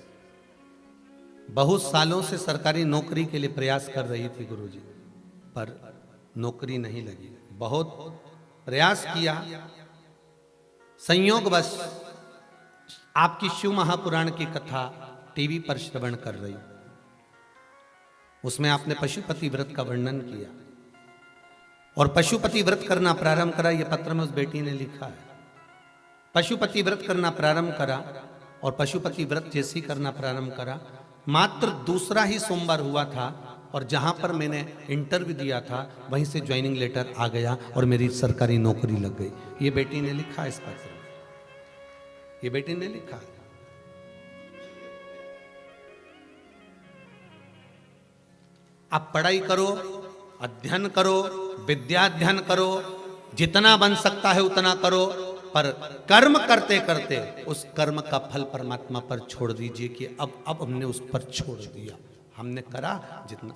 बहुत सालों से सरकारी नौकरी के लिए प्रयास कर रही थी गुरुजी, पर नौकरी नहीं लगी। बहुत प्रयास किया, संयोगवश आपकी शिव महापुराण की कथा टीवी पर श्रवण कर रही। उसमें आपने पशुपति व्रत का वर्णन किया और पशुपति व्रत करना प्रारंभ करा। यह पत्र में उस बेटी ने लिखा है। पशुपति व्रत करना प्रारंभ करा और पशुपति व्रत जैसी करना प्रारंभ करा, मात्र दूसरा ही सोमवार हुआ था और जहां पर मैंने इंटरव्यू दिया था वहीं से ज्वाइनिंग लेटर आ गया और मेरी सरकारी नौकरी लग गई। ये बेटी ने लिखा इस पत्र में, ये बेटी ने लिखा। आप पढ़ाई करो, अध्ययन करो, विद्या अध्ययन करो, जितना बन सकता है उतना करो, पर कर्म करते करते उस कर्म का फल परमात्मा पर छोड़ दीजिए कि अब हमने उस पर छोड़ दिया, हमने करा जितना।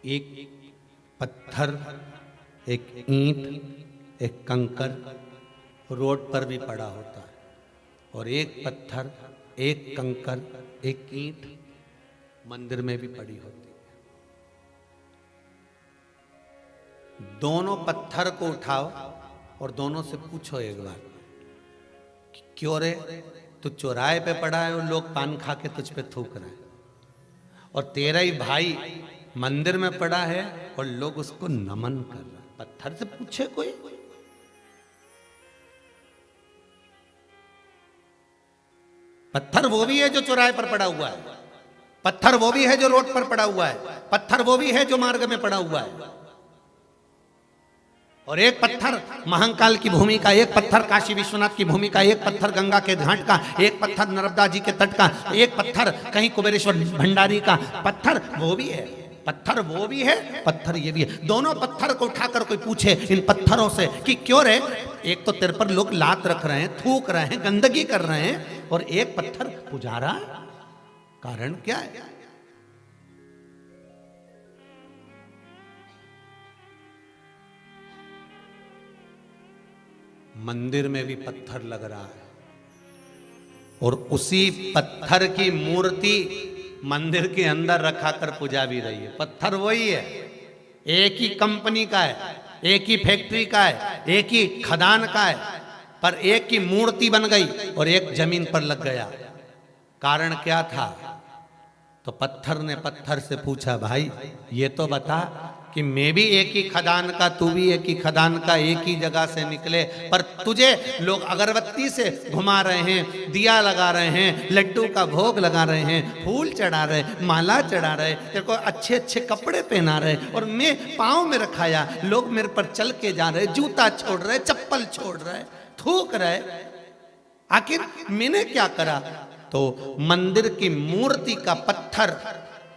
एक पत्थर, एक ईंट, एक कंकर रोड पर भी पड़ा होता है, और एक पत्थर, एक कंकर, एक ईंट मंदिर में भी पड़ी होती है। दोनों पत्थर को उठाओ और दोनों से पूछो एक बार, क्यों रे तू चौराहे पे पड़ा है और लोग पान खा के तुझ पे थूक रहे हैं, और तेरा ही भाई मंदिर में पड़ा है और लोग उसको नमन कर रहे हैं। पत्थर से पूछे कोई? पत्थर वो भी है जो चौराहे पर पड़ा हुआ है, पत्थर वो भी है जो रोड पर पड़ा हुआ है, पत्थर वो भी है जो मार्ग में पड़ा हुआ है। और एक पत्थर महाकाल की भूमि का, एक पत्थर काशी विश्वनाथ की भूमि का, एक पत्थर गंगा के घाट का, एक पत्थर नर्मदा जी के तट का, एक पत्थर कहीं कुबेरेश्वर भंडारी का। पत्थर वो भी है, पत्थर वो भी है, पत्थर ये भी है। दोनों पत्थर को उठाकर कोई पूछे इन पत्थरों से कि क्यों रे, एक तो तेरे पर लोग लात रख रहे हैं, थूक रहे हैं, गंदगी कर रहे हैं, और एक पत्थर पुजारा, कारण क्या है? मंदिर में भी पत्थर लग रहा है और उसी पत्थर की मूर्ति मंदिर के अंदर रखा कर पूजा भी रही है। पत्थर वही है, एक ही कंपनी का है, एक ही फैक्ट्री का है, एक ही खदान का है, पर एक की मूर्ति बन गई और एक जमीन पर लग गया। कारण क्या था? तो पत्थर ने पत्थर से पूछा, भाई ये तो बता कि मैं भी एक ही खदान का, तू भी एक ही खदान का, एक ही जगह से निकले, पर तुझे लोग अगरबत्ती से घुमा रहे हैं, दिया लगा रहे हैं, लड्डू का भोग लगा रहे हैं, फूल चढ़ा रहे, माला चढ़ा रहे, तेरे को अच्छे अच्छे कपड़े पहना रहे, और मैं पाँव में रखाया, लोग मेरे पर चल के जा रहे, जूता छोड़ रहे, चप्पल छोड़ रहे, थूक रहे, आखिर मैंने क्या करा? तो मंदिर की मूर्ति का पत्थर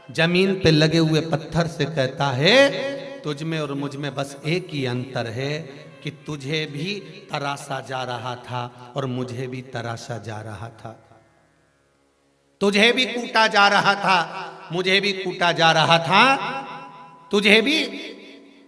जमीन पे लगे हुए पत्थर से कहता है, तुझ में और मुझ में बस एक ही अंतर है कि तुझे भी तराशा जा रहा था और मुझे भी तराशा जा रहा था। तुझे भी कूटा जा रहा था, मुझे भी कूटा जा रहा था। तुझे भी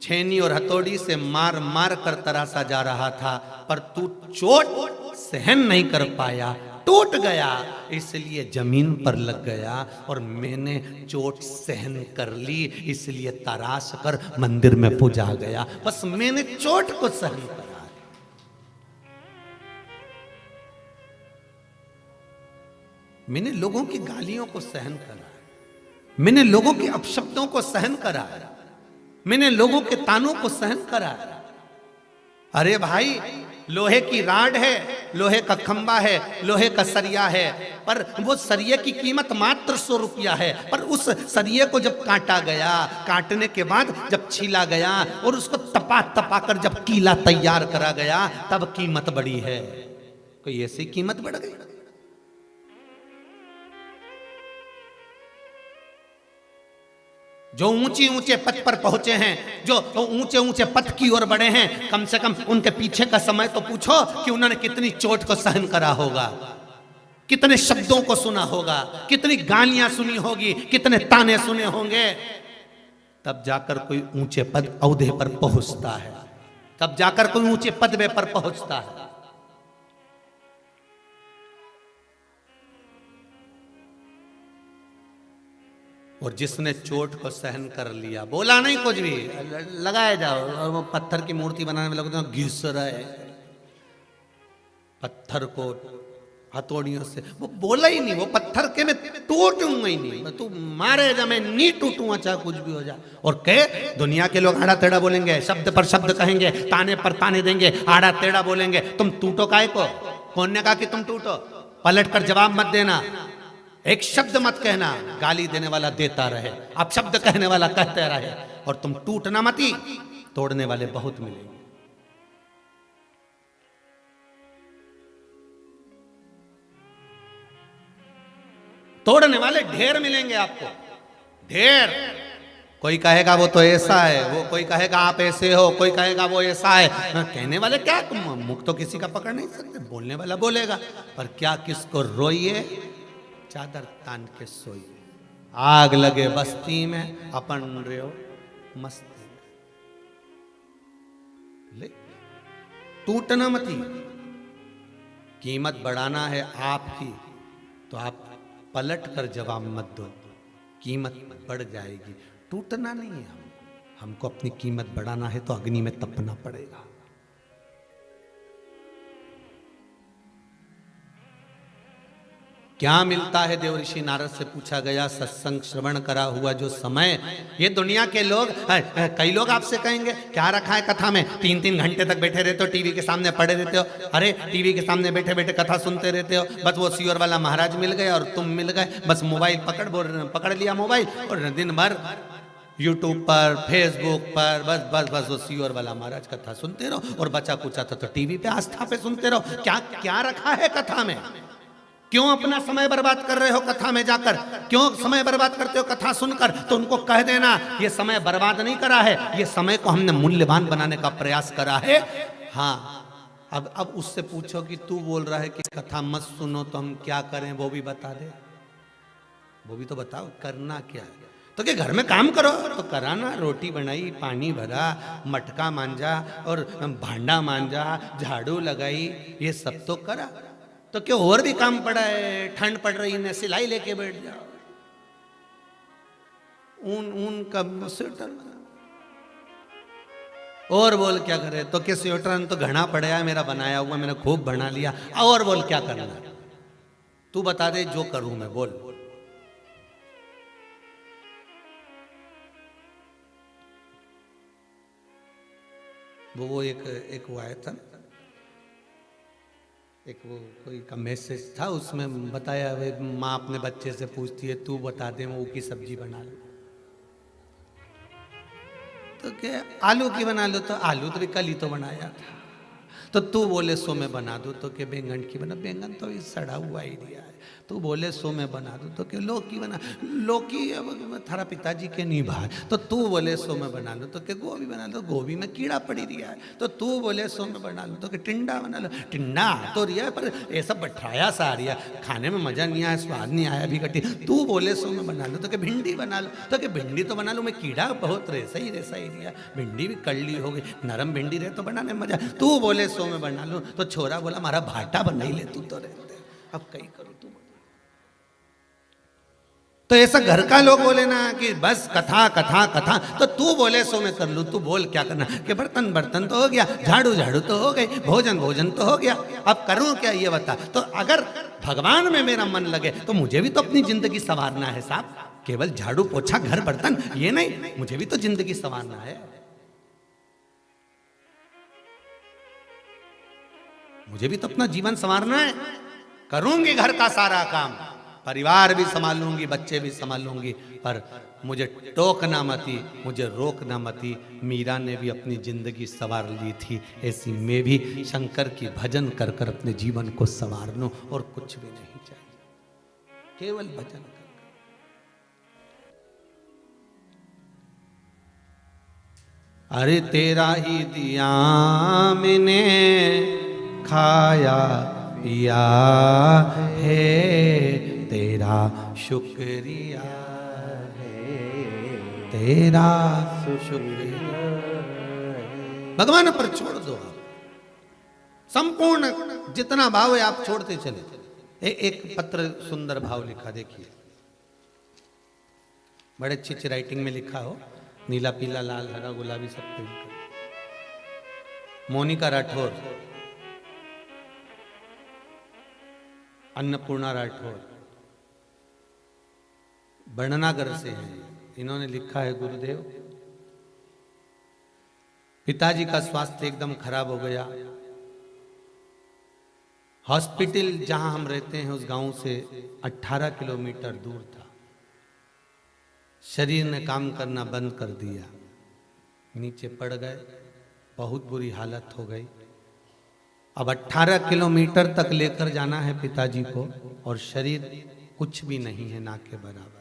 छेनी और हथौड़ी से मार मार कर तराशा जा रहा था, पर तू चोट सहन नहीं कर पाया, टूट गया, इसलिए जमीन पर लग गया, और मैंने चोट सहन कर ली, इसलिए तराश कर मंदिर में पूजा गया। बस मैंने चोट को सहन करा। मैंने लोगों की गालियों को सहन करा, मैंने लोगों के अपशब्दों को सहन करा, मैंने लोगों के तानों को सहन करा। अरे भाई, लोहे की राड है, लोहे का खंबा है, लोहे का सरिया है, पर वो सरिये की कीमत मात्र 100 रुपया है, पर उस सरिये को जब काटा गया, काटने के बाद जब छीला गया और उसको तपा तपा कर जब कीला तैयार करा गया, तब कीमत बढ़ी है। कोई ऐसी कीमत बढ़ गई? जो ऊंचे ऊंचे पथ पर पहुंचे हैं, जो ऊंचे ऊंचे पथ की ओर बढ़े हैं, कम से कम उनके पीछे का समय तो पूछो कि उन्होंने कितनी चोट को सहन करा होगा, कितने शब्दों को सुना होगा, कितनी गालियां सुनी होगी, कितने ताने सुने होंगे। तब जाकर कोई ऊंचे पद औहदे पर पहुंचता है, तब जाकर कोई ऊंचे पदवे पर पहुंचता है। और जिसने चोट को सहन कर लिया, बोला नहीं कुछ भी, लगाए जाओ, और वो पत्थर की मूर्ति बनाने में लगते हैं, घिस रहे पत्थर को हथौड़ियों से, वो बोला ही नहीं, वो पत्थर के मैं टूटूंगा ही नहीं, तू मारे जा, मैं नहीं टूटूंगा चाहे कुछ भी हो जाए। और कहे दुनिया के लोग आड़ा टेढ़ा बोलेंगे, शब्द पर शब्द कहेंगे, ताने पर ताने देंगे, आड़ा टेढ़ा बोलेंगे, तुम टूटो काहे को? कौन ने कहा कि तुम टूटो? पलट कर जवाब मत देना, एक शब्द मत कहना, गाली देने वाला देता रहे, आप शब्द कहने वाला कहते रहे, और तुम टूटना मती, तोड़ने वाले बहुत मिलेंगे। तोड़ने वाले ढेर मिलेंगे आपको, ढेर। कोई कहेगा वो तो ऐसा है, वो कोई कहेगा आप ऐसे हो, कोई कहेगा वो ऐसा है। कहने वाले क्या, मुख तो किसी का पकड़ नहीं सकते, बोलने वाला बोलेगा, पर क्या किसको रोइए, चादर तान के सोई। आग लगे बस्ती में, अपन रहो मस्ती ले। टूटना मती, कीमत बढ़ाना है आपकी, तो आप पलट कर जवाब मत दो, कीमत बढ़ जाएगी। टूटना नहीं है, हमको अपनी कीमत बढ़ाना है तो अग्नि में तपना पड़ेगा। क्या मिलता है? देवऋषि नारद से पूछा गया, सत्संग श्रवण करा हुआ जो समय। ये दुनिया के लोग, कई लोग आपसे कहेंगे क्या रखा है कथा में, 3-3 घंटे तक बैठे रहते हो, टीवी के सामने पड़े रहते हो। अरे टीवी के सामने बैठे बैठे कथा सुनते रहते हो, बस वो सियोर वाला महाराज मिल गए और तुम मिल गए, बस मोबाइल पकड़ लिया मोबाइल, और दिन भर यूट्यूब पर, फेसबुक पर बस बस बस वो सियोर वाला महाराज कथा सुनते रहो, और बचा कुचा तो टीवी पे आस्था पे सुनते रहो। क्या क्या रखा है कथा में? क्यों अपना समय बर्बाद कर रहे हो कथा में जाकर? क्यों समय बर्बाद करते हो कथा सुनकर? तो उनको कह देना, ये समय बर्बाद नहीं करा है, ये समय को हमने मूल्यवान बनाने का प्रयास करा है। हाँ, अब उससे पूछो कि तू बोल रहा है कि कथा मत सुनो, तो हम क्या करें, वो भी बता दे, वो भी तो बताओ करना क्या है। तो क्या घर में काम करो तो कराना, रोटी बनाई, पानी भरा, मटका मांजा और भांडा मांजा, झाड़ू लगाई, ये सब तो करा। तो क्यों और भी काम पड़ा है? ठंड पड़ रही है, सिलाई लेके बैठ जाओ, ऊन ऊन का स्वेटर बना। और बोल क्या करे, तो कि स्वेटर तो घना पड़ा है मेरा बनाया हुआ, मैंने खूब बना लिया। और बोल क्या करना, तू बता दे जो करूं मैं, बोल। वो एक वो आया था, एक वो कोई का मैसेज था, उसमें बताया वे माँ अपने बच्चे से पूछती है तू बता दे मैं वो की सब्जी बना लो, तो क्या आलू की बना लो, तो आलू तो भी कल ही तो बनाया था। तो तू बोले सो मैं बना दूं, तो के बैंगन की बना, बैंगन तो ये सड़ा हुआ ही दिया है। तू बोले सो मैं बना दूं, तो के लौकी बना, लौकी अब थारा पिताजी के नहीं भाई। तो तू बोले सो मैं बना लूं, तो के गोभी बना लो, गोभी में कीड़ा पड़ी दिया है। तो तू बोले सो मैं बना लूं, तो के टिंडा बना लो, टिंडा तो रिया है पर ये सब बठाया सा आ रिया, खाने में मजा नहीं आया, स्वाद नहीं आया अभी कटी। तू बोले सो मैं बना लूं, तो के भिंडी बना लो, तो के भिंडी तो बना लूं मैं, कीड़ा बहुत रेसा ही दिया, भिंडी भी कड़ली हो गई, नरम भिंडी रहे तो बनाने में मजा। तू बोले सो मैं बना लूं, तो छोरा बोला हमारा भाटा बना ही ले तू तो रहते, अब कहीं करूं तू। तो ऐसा घर का लोग बोले ना कि बस कथा कथा कथा, तो तू बोले सो मैं कर लूं, तू बोल क्या करना, कि बर्तन बर्तन तो हो गया, झाड़ू झाड़ू तो हो गई, भोजन भोजन तो हो गया, अब करूं क्या ये बता। तो अगर भगवान में मेरा मन लगे तो मुझे भी तो अपनी जिंदगी संवारना है साहब, केवल झाड़ू पोछा घर बर्तन ये नहीं, मुझे भी तो जिंदगी संवारना है, मुझे भी तो अपना जीवन संवारना है। करूंगी घर का सारा काम, परिवार भी संभालूंगी, बच्चे भी संभालूंगी, पर मुझे टोकना मती, मुझे रोकना मती। मीरा ने भी अपनी जिंदगी संवार ली थी, ऐसी मैं भी शंकर की भजन कर कर अपने जीवन को संवार लूं, और कुछ भी नहीं चाहिए, केवल भजन कर। अरे तेरा ही दिया मैंने खाया पिया है, तेरा शुक्रिया है, तेरा शुक्रिया। भगवान पर छोड़ दो आप, संपूर्ण जितना भाव है आप छोड़ते चले। एक पत्र सुंदर भाव लिखा, देखिए बड़े अच्छी राइटिंग में लिखा हो, नीला पीला लाल हरा गुलाबी सब पे लिखा। मोनिका राठौर, अन्नपूर्णा राठौर बड़नागर से हैं, इन्होंने लिखा है गुरुदेव पिताजी का स्वास्थ्य एकदम खराब हो गया, हॉस्पिटल जहां हम रहते हैं उस गांव से 18 किलोमीटर दूर था, शरीर ने काम करना बंद कर दिया, नीचे पड़ गए, बहुत बुरी हालत हो गई। अब 18 किलोमीटर तक लेकर जाना है पिताजी को, और शरीर कुछ भी नहीं है ना के बराबर।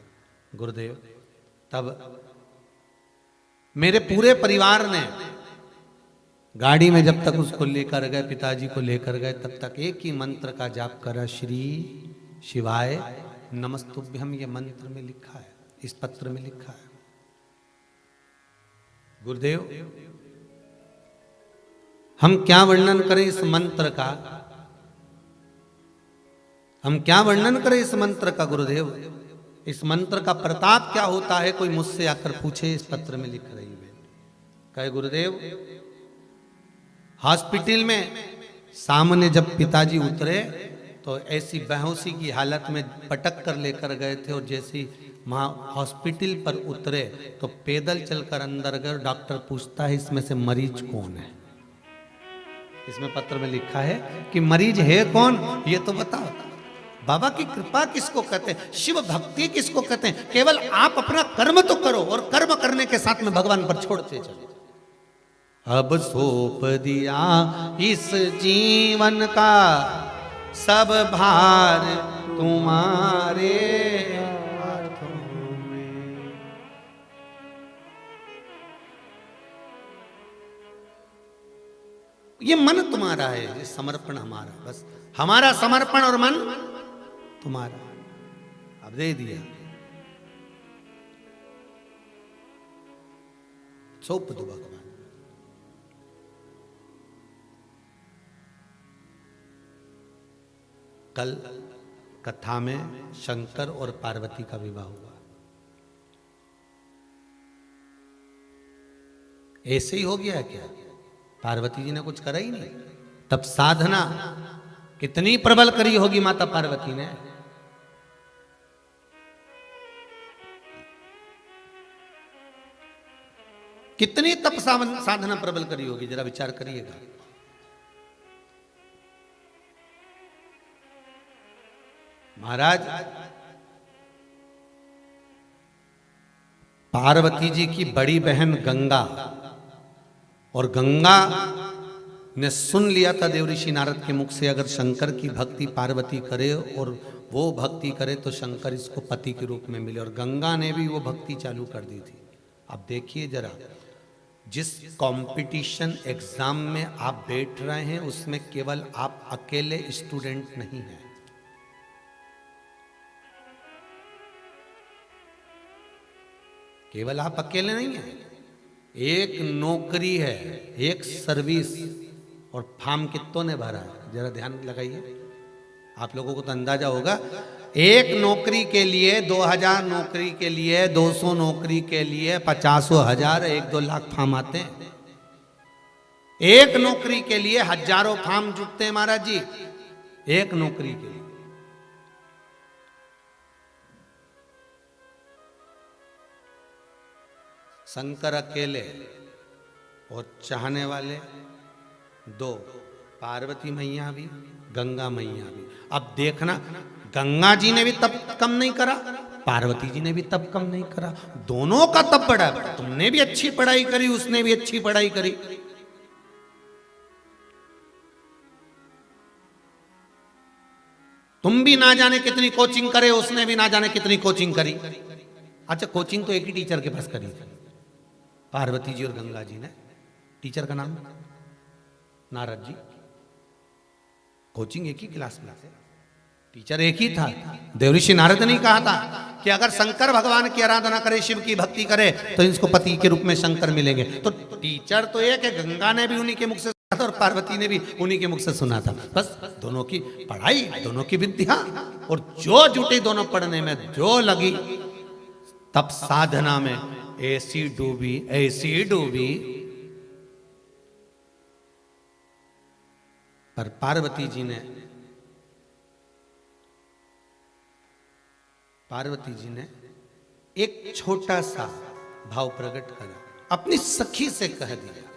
गुरुदेव तब मेरे पूरे परिवार ने गाड़ी में जब तक उसको लेकर गए, पिताजी को लेकर गए, तब तक एक ही मंत्र का जाप करा, श्री शिवाय नमस्तुभ्यम। ये मंत्र में लिखा है, इस पत्र में लिखा है। गुरुदेव हम क्या वर्णन करें इस मंत्र का, हम क्या वर्णन करें इस मंत्र का गुरुदेव, इस मंत्र का प्रताप क्या होता है, कोई मुझसे आकर पूछे, इस पत्र में लिख रही है। कहे गुरुदेव हॉस्पिटल में सामने जब पिताजी उतरे तो ऐसी बेहोशी की हालत में पटक कर लेकर गए थे, और जैसी वहां हॉस्पिटल पर उतरे तो पैदल चलकर अंदर गए। डॉक्टर पूछता है इसमें से मरीज कौन है, इसमें पत्र में लिखा है कि मरीज है कौन ये तो बताओ। बाबा की कृपा किसको कहते हैं, शिव भक्ति किसको कहते हैं, केवल आप अपना कर्म तो करो, और कर्म करने के साथ में भगवान पर छोड़ते चलो। अब सौंप दिया इस जीवन का सब भार तुम्हारे हाथों में। ये मन तुम्हारा है, ये समर्पण हमारा, बस हमारा समर्पण और मन तुम्हारा। अब दे दिया, सौंप दो भगवान। कल कथा में शंकर और पार्वती का विवाह हुआ। ऐसे ही हो गया है क्या? पार्वती जी ने कुछ करा ही नहीं। तब साधना कितनी प्रबल करी होगी माता पार्वती ने। कितनी तप साधना प्रबल करी होगी, जरा विचार करिएगा। महाराज, पार्वती जी की बड़ी बहन गंगा, और गंगा ने सुन लिया था देवऋषि नारद के मुख से, अगर शंकर की भक्ति पार्वती करे और वो भक्ति करे तो शंकर इसको पति के रूप में मिले, और गंगा ने भी वो भक्ति चालू कर दी थी। अब देखिए जरा, जिस कंपटीशन एग्जाम में आप बैठ रहे हैं उसमें केवल आप अकेले स्टूडेंट नहीं हैं। केवल आप अकेले नहीं हैं, एक नौकरी है, एक सर्विस, और फॉर्म कितनों ने भरा है जरा ध्यान लगाइए। आप लोगों को तो अंदाजा होगा, एक नौकरी के लिए 2000 नौकरी के लिए 200 नौकरी के लिए 50,000 1-2 लाख फॉर्म आते हैं। एक नौकरी के लिए हजारों फॉर्म जुटते हैं महाराज जी, एक नौकरी के लिए। शंकर अकेले और चाहने वाले 2, पार्वती मैया भी, गंगा मैया भी। अब देखना, गंगा जी ने भी तप कम नहीं करा, पार्वती जी ने भी तप कम नहीं करा, दोनों का तप बढ़ा। तुमने भी अच्छी पढ़ाई करी, उसने भी अच्छी पढ़ाई करी। तुम भी ना जाने कितनी कोचिंग करे, उसने भी ना जाने कितनी कोचिंग करी। अच्छा, कोचिंग तो एक ही टीचर के पास करी थी, पार्वती जी और गंगा जी ने। टीचर का नाम नारद जी। कोचिंग एक ही क्लास में थे, टीचर एक ही था। देवऋषि नारद ने कहा था कि अगर शंकर भगवान की आराधना करे, शिव की भक्ति करे, तो इसको पति के रूप में शंकर मिलेंगे। तो टीचर तो एक है, गंगा ने भी उन्हीं के मुख से सुना था और पार्वती ने भी उन्हीं के मुख से सुना था। बस दोनों की पढ़ाई, दोनों की विद्या, और जो जुटी दोनों पढ़ने में, जो लगी तब साधना में, ऐसी डूबी, ऐसी डूबी। पर पार्वती जी ने एक छोटा सा भाव प्रकट करा, अपनी सखी से कह दिया।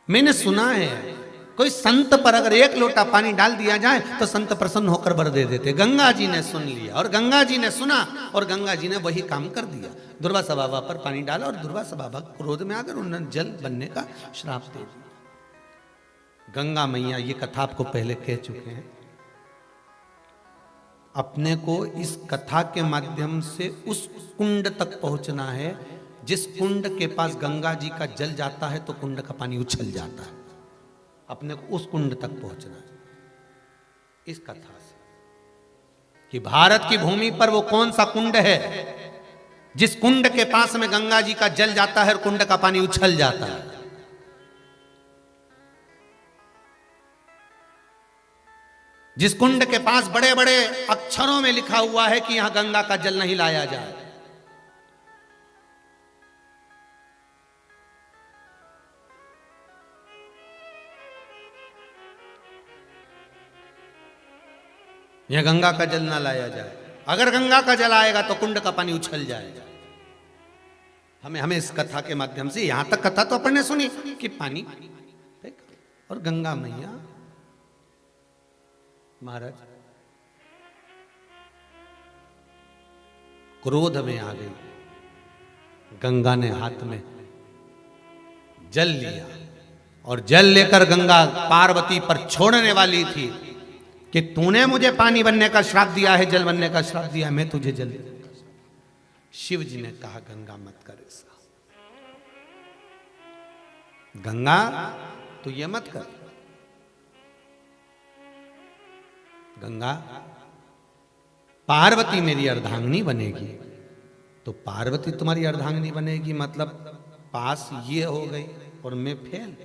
मैंने सुना है कोई संत पर अगर 1 लोटा पानी डाल दिया जाए तो संत प्रसन्न होकर वर दे देते। गंगा जी ने सुन लिया और गंगा जी ने सुना और गंगा जी ने वही काम कर दिया। दुर्वासा बाबा पर पानी डाला और दुर्वासा बाबा क्रोध में आकर उन्होंने जल बनने का श्राप दे दिया। गंगा मैया, ये कथा आपको पहले कह चुके हैं, अपने को इस कथा के माध्यम से उस कुंड तक पहुंचना है जिस कुंड के पास गंगा जी का जल जाता है तो कुंड का पानी उछल जाता है। अपने को उस कुंड तक पहुंचना है इस कथा से, कि भारत की भूमि पर वो कौन सा कुंड है जिस कुंड के पास में गंगा जी का जल जाता है और कुंड का पानी उछल जाता है। जिस कुंड के पास बड़े बड़े अक्षरों में लिखा हुआ है कि यहां गंगा का जल नहीं लाया जाए। यह गंगा का जल ना लाया जाए। अगर गंगा का जल आएगा तो कुंड का पानी उछल जाएगा। हमें इस कथा के माध्यम से, यहां तक कथा तो अपन ने सुनी कि पानी और गंगा मैया महाराज क्रोध में आ गई। गंगा ने हाथ में जल लिया और जल लेकर गंगा पार्वती पर छोड़ने वाली थी कि तूने मुझे पानी बनने का श्राप दिया है, जल बनने का श्राप दिया, मैं तुझे जल दूंगा। शिव जी ने कहा गंगा मत कर ऐसा, गंगा तू ये मत कर। गंगा, पार्वती मेरी अर्धांगिनी बनेगी तो पार्वती तुम्हारी अर्धांगिनी बनेगी, मतलब पास ये हो गई और मैं फेल।